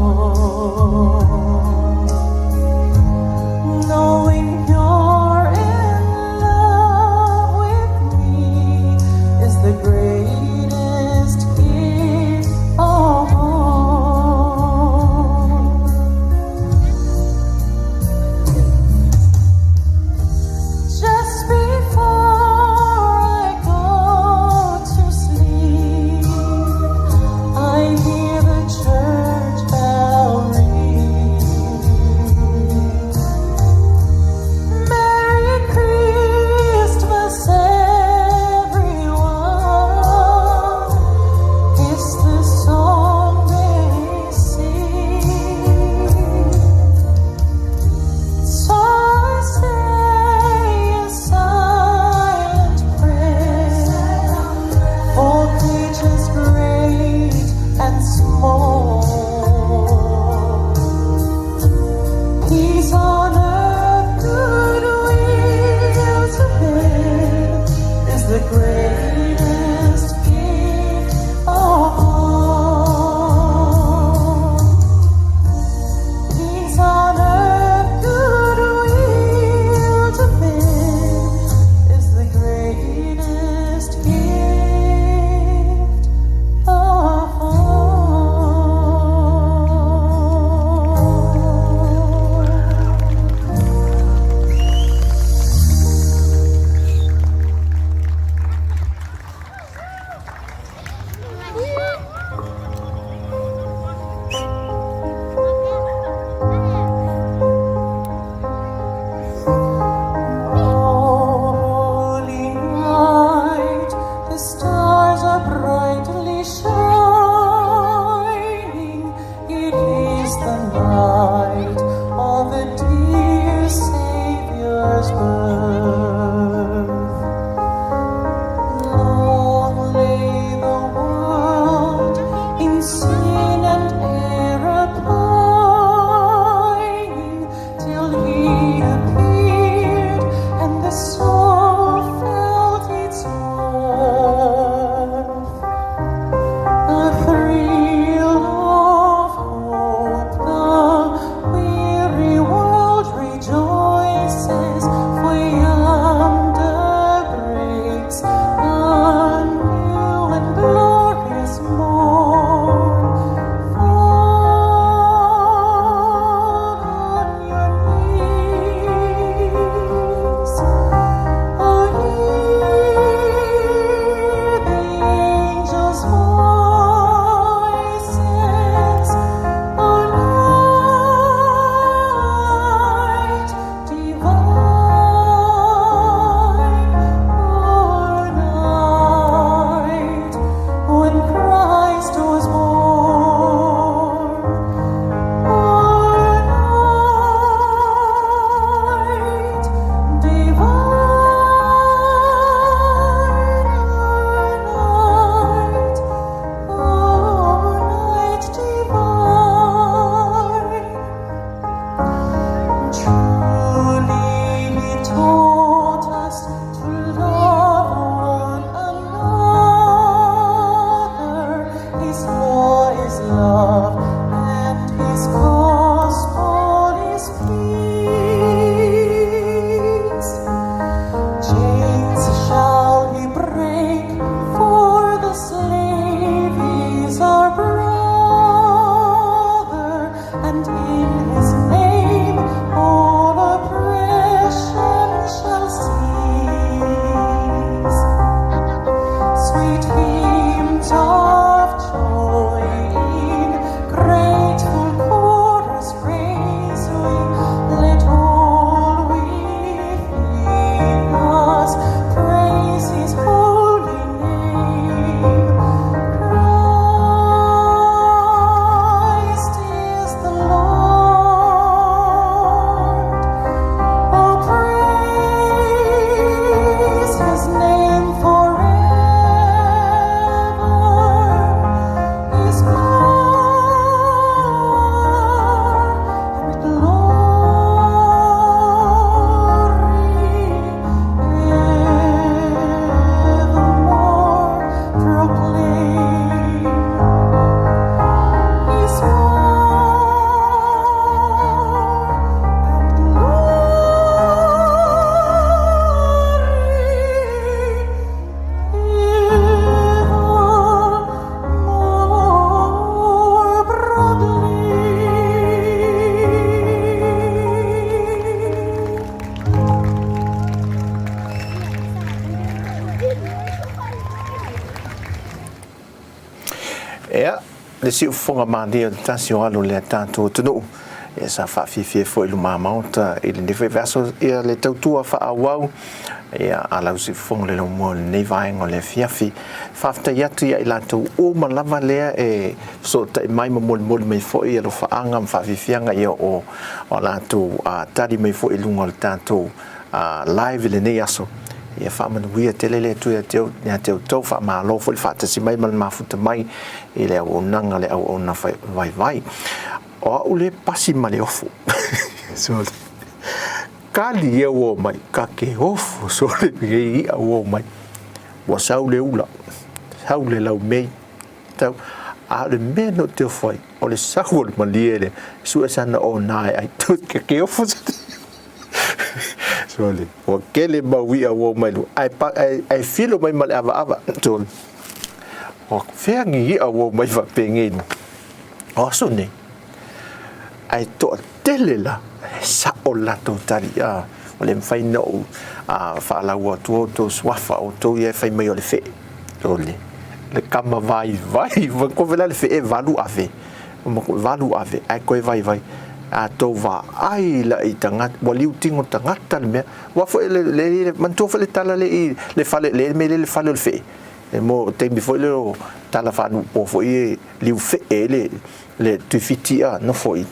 knowing you're in love with me is the greatest gift of le si ufonga mandi o tasio alu le tatu tunu e sa fa fi fo ilu mamauta ele ne verso e le tautua fa awau e ala usi fonga le mo nei vai ngole fiafi fafta yatu ya ilato o malava le e so ta mai mo mai fo e lo fa anga fa fianga ia o lato tadi mai fo ilu ngol tatu live le nei aso ia fa man wia telele tu ya teu to fa ma lo fo fa tasi mai mal mafuta mai ile o nanga le o na vai o ule pasi male ofu so kali ia o mai ka ke ofu so le i o mai wa saule ula saule lau mei tau a le meno te foi o le saul maliere su sana o nai ai tu ke ofu Sole. O kele maui a wo mai lu. Ai filo mai mal ava. Sole. O feangi a wo mai va pengenu. O sone. Ai to tele la sa o la to tari a. O le fai no fa la wo to swafa o to ye fai mai o le fe. Sole. Le kama vai ko vela le fe e valu ave. Valu ave. Ai ko vai. A to va ai la i tanga waliu tingo tanga tal me wa fo le man to fo le tala le fale le me le fale le fe e mo te mi fo le tala fa no po fo i liu fe le tu fitia no fo i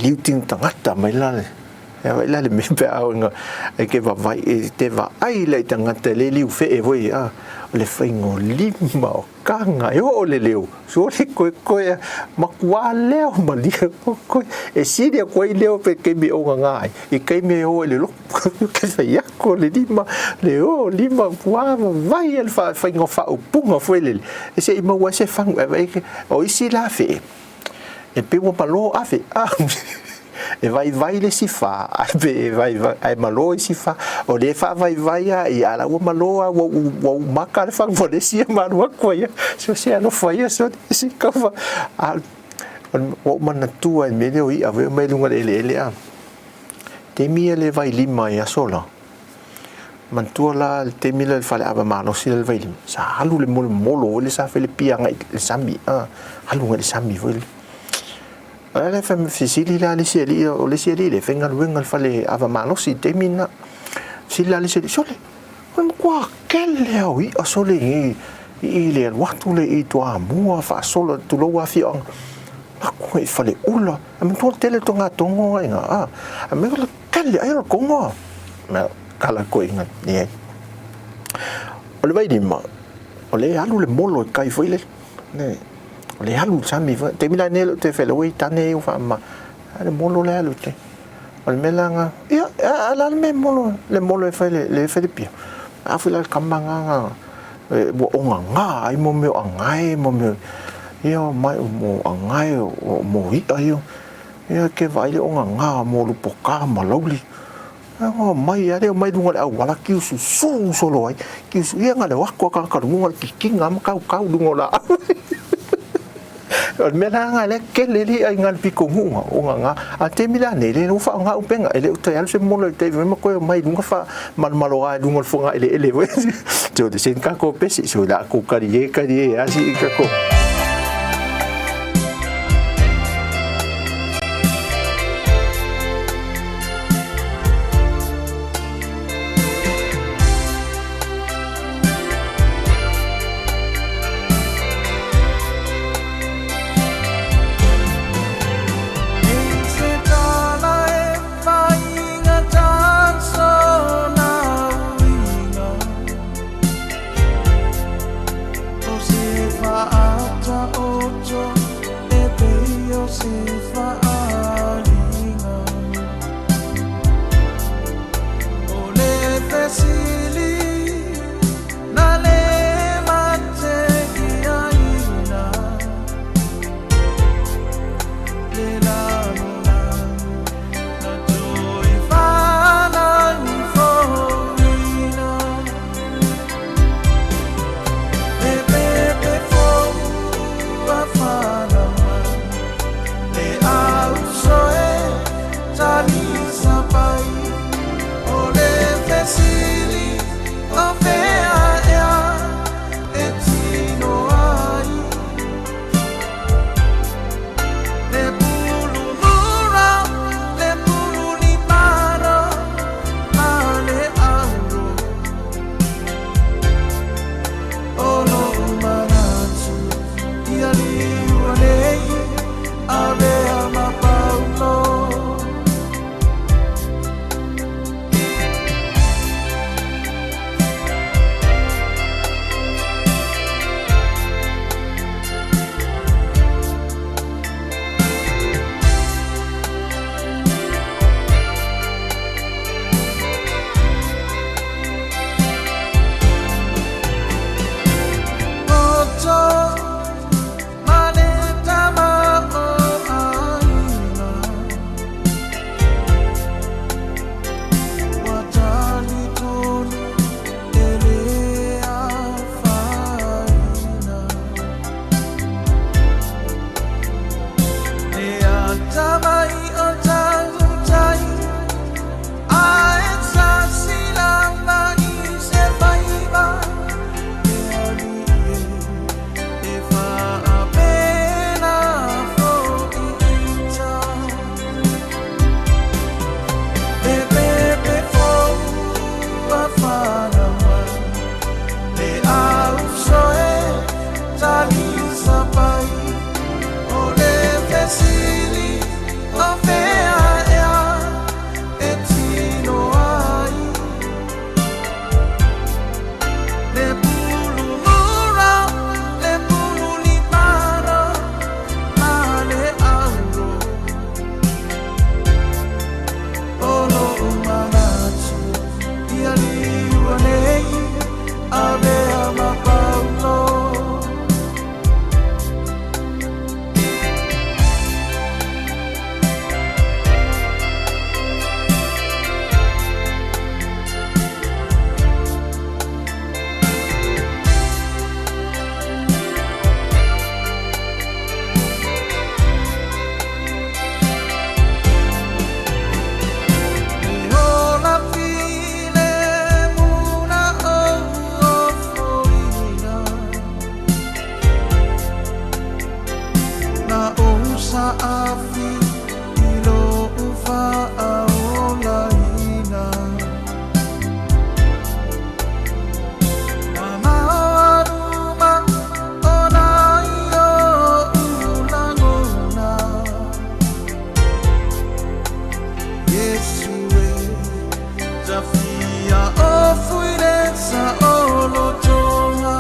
liu tingo tanga mai la le me pe a nga e ke va vai e te va ai la i tanga le liu fe e voi a le faingo lima o kanga e o le leo so le ko makua leo mali ko e siria ko leo pe ke mi o ngai e ke mi o le lo ke fa ya ko le lima kwa vai el fa faingo fa o punga foi le e se ima wa se fang o isi la fe e pe mo palo a fe e vai le sifa ai malo sifa o le fa vai e ala o malo o maka le fa vo le si manu ko ya so se no foi so si ka va o mana tua me le i ave me lunga le a te mi le vai lima ya sola man tua la te mi le fa le ava mano si le vai lima sa halu le molo le sa fe le pianga le sami halu le sami vo ala fa fisili la le seli o le seli le fenga luenga fale ava malo si temina sila le seli sole on qua kelle o i sole i le watu le i to amua fa solo tu lo wa fi on ma ko i fale ula am to tele to nga tongo nga a me le kelle ai ko ngo ma kala ko inga ni o le vai di ma o le alu le molo kai foi le ne le halu sami te mila ne te fele we tane u fa ma le molo le halu te al melanga ya ala me molo le molo le fele pia a fila kamanga bo onga ai mo me angai mo me yo mai mo angai mo i ayo ya ke vai le onga mo lu poka maloli o mai ya mai dunga au wala ki su solo ai ki su ia ngale wa ko ka dunga ki kinga ma ka dunga la o me la nga le ke le ai ngal piko ngunga o nga a te mila ne le no fa nga upenga ele o te al se mo le te me ko mai dunga fa malo ga dunga fonga ele jo de sen ka ko pesi so la ko ka die asi ka ko out Maafi ilo ufa aolaina Mama waruma ona iyo ulangona Yesue Zafia ofuirensa olotonga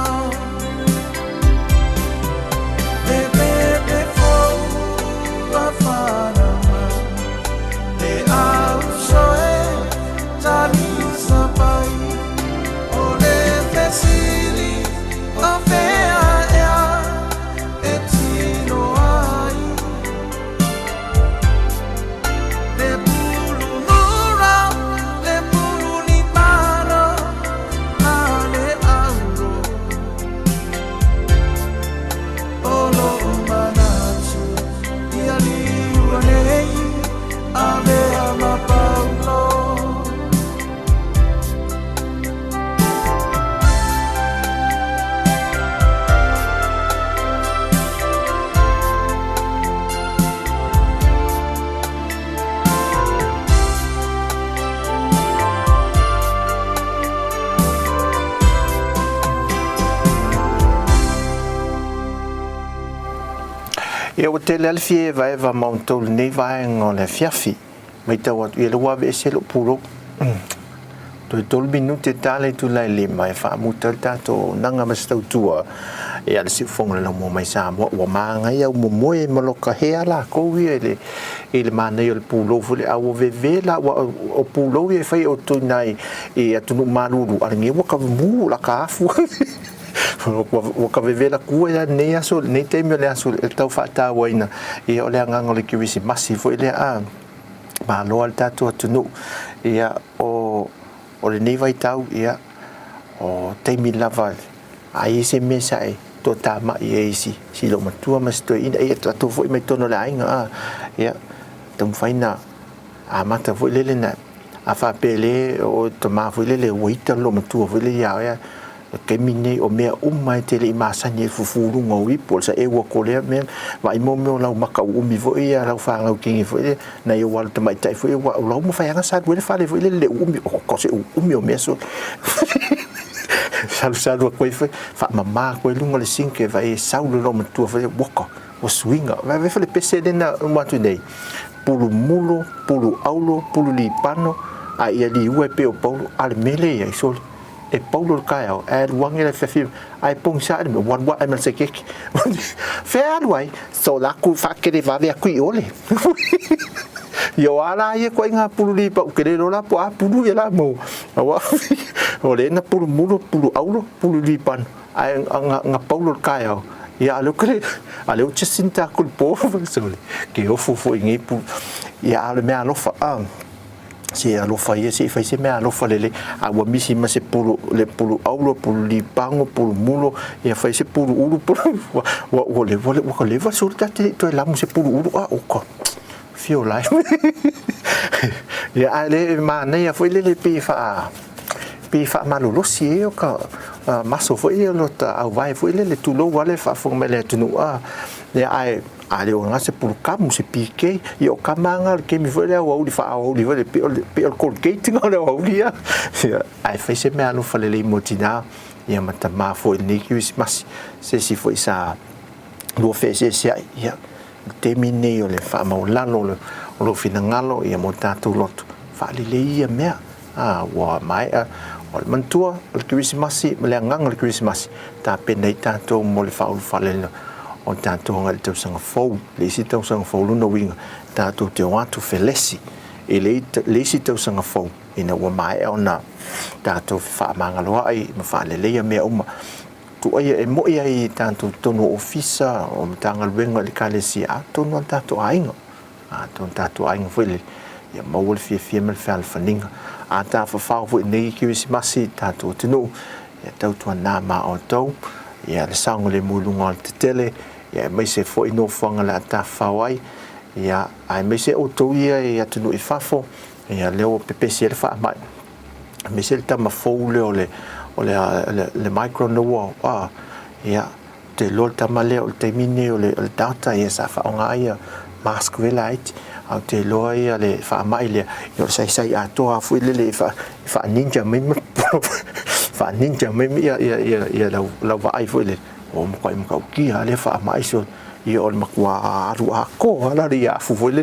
Ia o te lalfie vai va mautol nei vai ngole fiafi. Mai tau atu ia lua ve se lo puro. To tol minute tale tu lai le mai fa mutal tato nanga mastau tua. Ia le sifong le mo mai sa mo wa manga ia mo moe maloka hea la ko wi ele mana il pulo fule a o veve la o pulo e fai o tu nai e atu maluru ala ngi wa ka mu la ka fu. O ka veve la kua ia nei aso nei te me le aso e tau fata waina e o le nganga le kiwisi masi fo ile a ma lo al tatu atunu ia o le nei vai tau ia o te mi lava ai se mesa e to tama ia isi si lo matua mas to ina ia to fo mai tono la inga ia tam faina a mata fo ile na a fa pele o to ma fo ile le wita lo matua fo ile ia ke mine o mea umai te le imasani e fufuru ngoi po sa e wa kolea me vai mo me la maka umi vo ia la fa la kingi vo na yo wal te mai tai vo wa la mo fa nga sa we fa le vo le umi o ko se umi o meso sa do ko fa mama ko lunga le sinke vai sa lo no tu vo woko o swinga vai fa le pese de na matu nei pulu mulo pulu aulo pulu lipano a ia li ue pe o paulo al mele ia sol e paulo kaio e luangi le fefi ai pong sa me wan wa ai se kek fair way so la ku fa ke va via qui ole yo ala ye ko nga pulu pa ke le la po a pulu la mo wa ole na pulu mulo pulu aulo pulu lipan ai nga paulo kaio ya lo kre ale o chisinta kul po so ke o fu ngi pu ya ale me alo fa si alo fa ye si fa se me alo fa lele a wa misi ma se pulu le pulu aulo pulu lipango pulu mulo ya fa se pulu ulu pulu wa le wa le va sur ta te to la mu se pulu ulu a o ko fio lai ya ale ma ne ya foi le pi fa ma lo si o ka ma so foi lo ta au vai foi le tu lo wale fa fo me le tu no a ya ai ale o nga se pulu kamu se pike yo kamanga ke mi foi le o li fa o li vole pe o colgate nga le o li ya ai fa se me alo fa le motina ya mata ma foi ni ki mas se si foi sa lo fe se ya termine o le fa ma o lalo lo fina ngalo ia mo tatu lot fa le ia mea wa mai o le mantua o le Christmas me le nganga le Christmas ta penei tatu mo le fa le o tatu ngal tau sanga fou le si tau sanga fou no winga tatu te watu felesi e le si tau sanga fou ina wa mai ona tatu fa mangaloa ai ma fa le ia mea uma tu ai e mo ai tanto tono ofisa o tangal venga le kalesia tono tanto ainga ton tanto ainga foi ia maul fie mel fal faninga ta fa foi nei ki wisi masi tanto tino ia tau tu na ma o tau ia le sango le mulunga te tele ia mai se foi no fanga la ta fawai ia ai mai se o to ia tino i fafo ia leo ppc le fa mai mai se ta ma fo le micro no ia te lol tamale o te mine o le data ia sa fa nga ia mask velait au te loi le fa mai le yo sai a to a fu le fa ninja me fa ninja me ya la vai fu le o mo kai mo ka ki ale fa mai so i ol makwa ru a ko ala ria fu fu le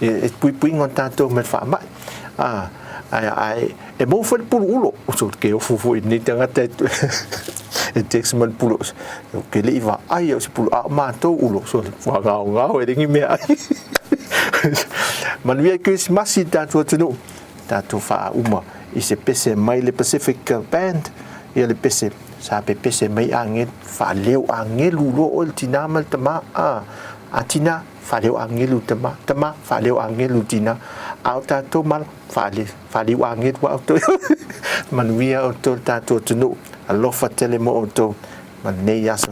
e pui ngon tanto me fa mai ai e mo fu pu ulo so ke fu ni tanga te e teks man pulo ke le va ai o se pulo a ma to ulo so wa ga e ringi me ai man via Christmas tanto tenu tanto fa uma i se pese mai le Pacific Band ia le pese sa pese mai ange fa leu ange lulo o tina mal tama tina fa leu ange lu tama fa leu ange lu tina au tanto mal fa leu ange wa to man via o to tanto tenu alofa tele mo o to man nei aso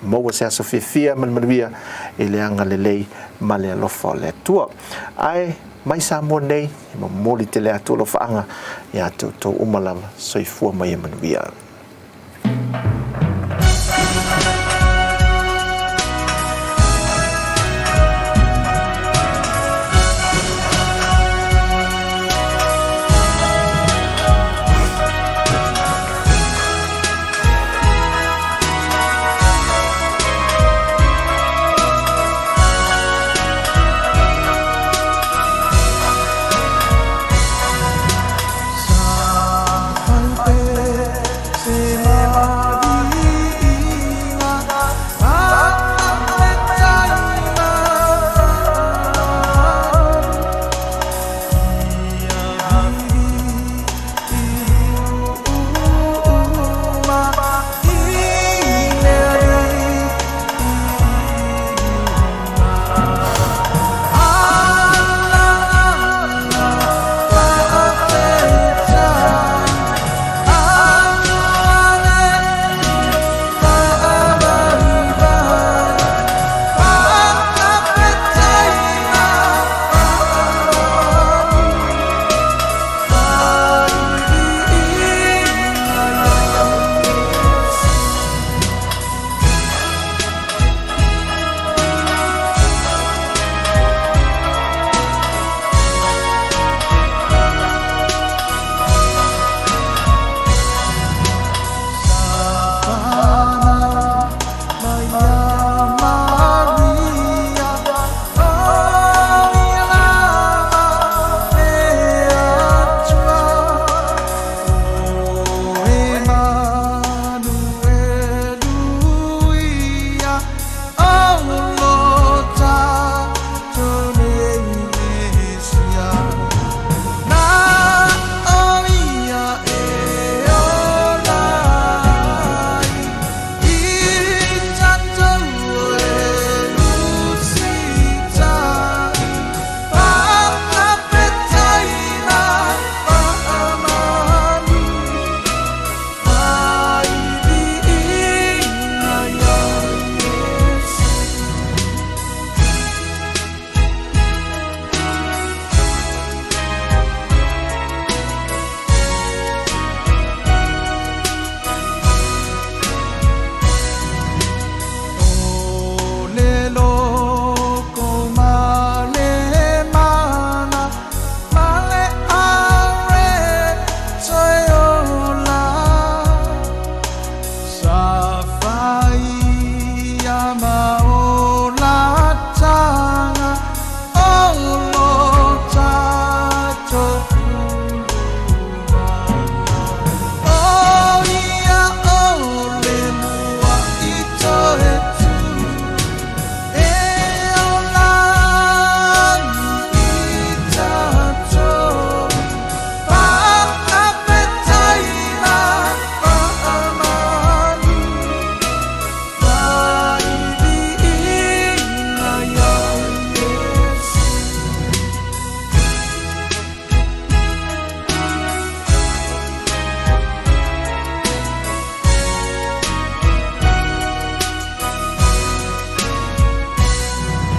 mo se aso fia man via ele anga lei male alofa le tua ai mai sa mo nei mo li tele ato lo faanga ya to umalama soifua mai man via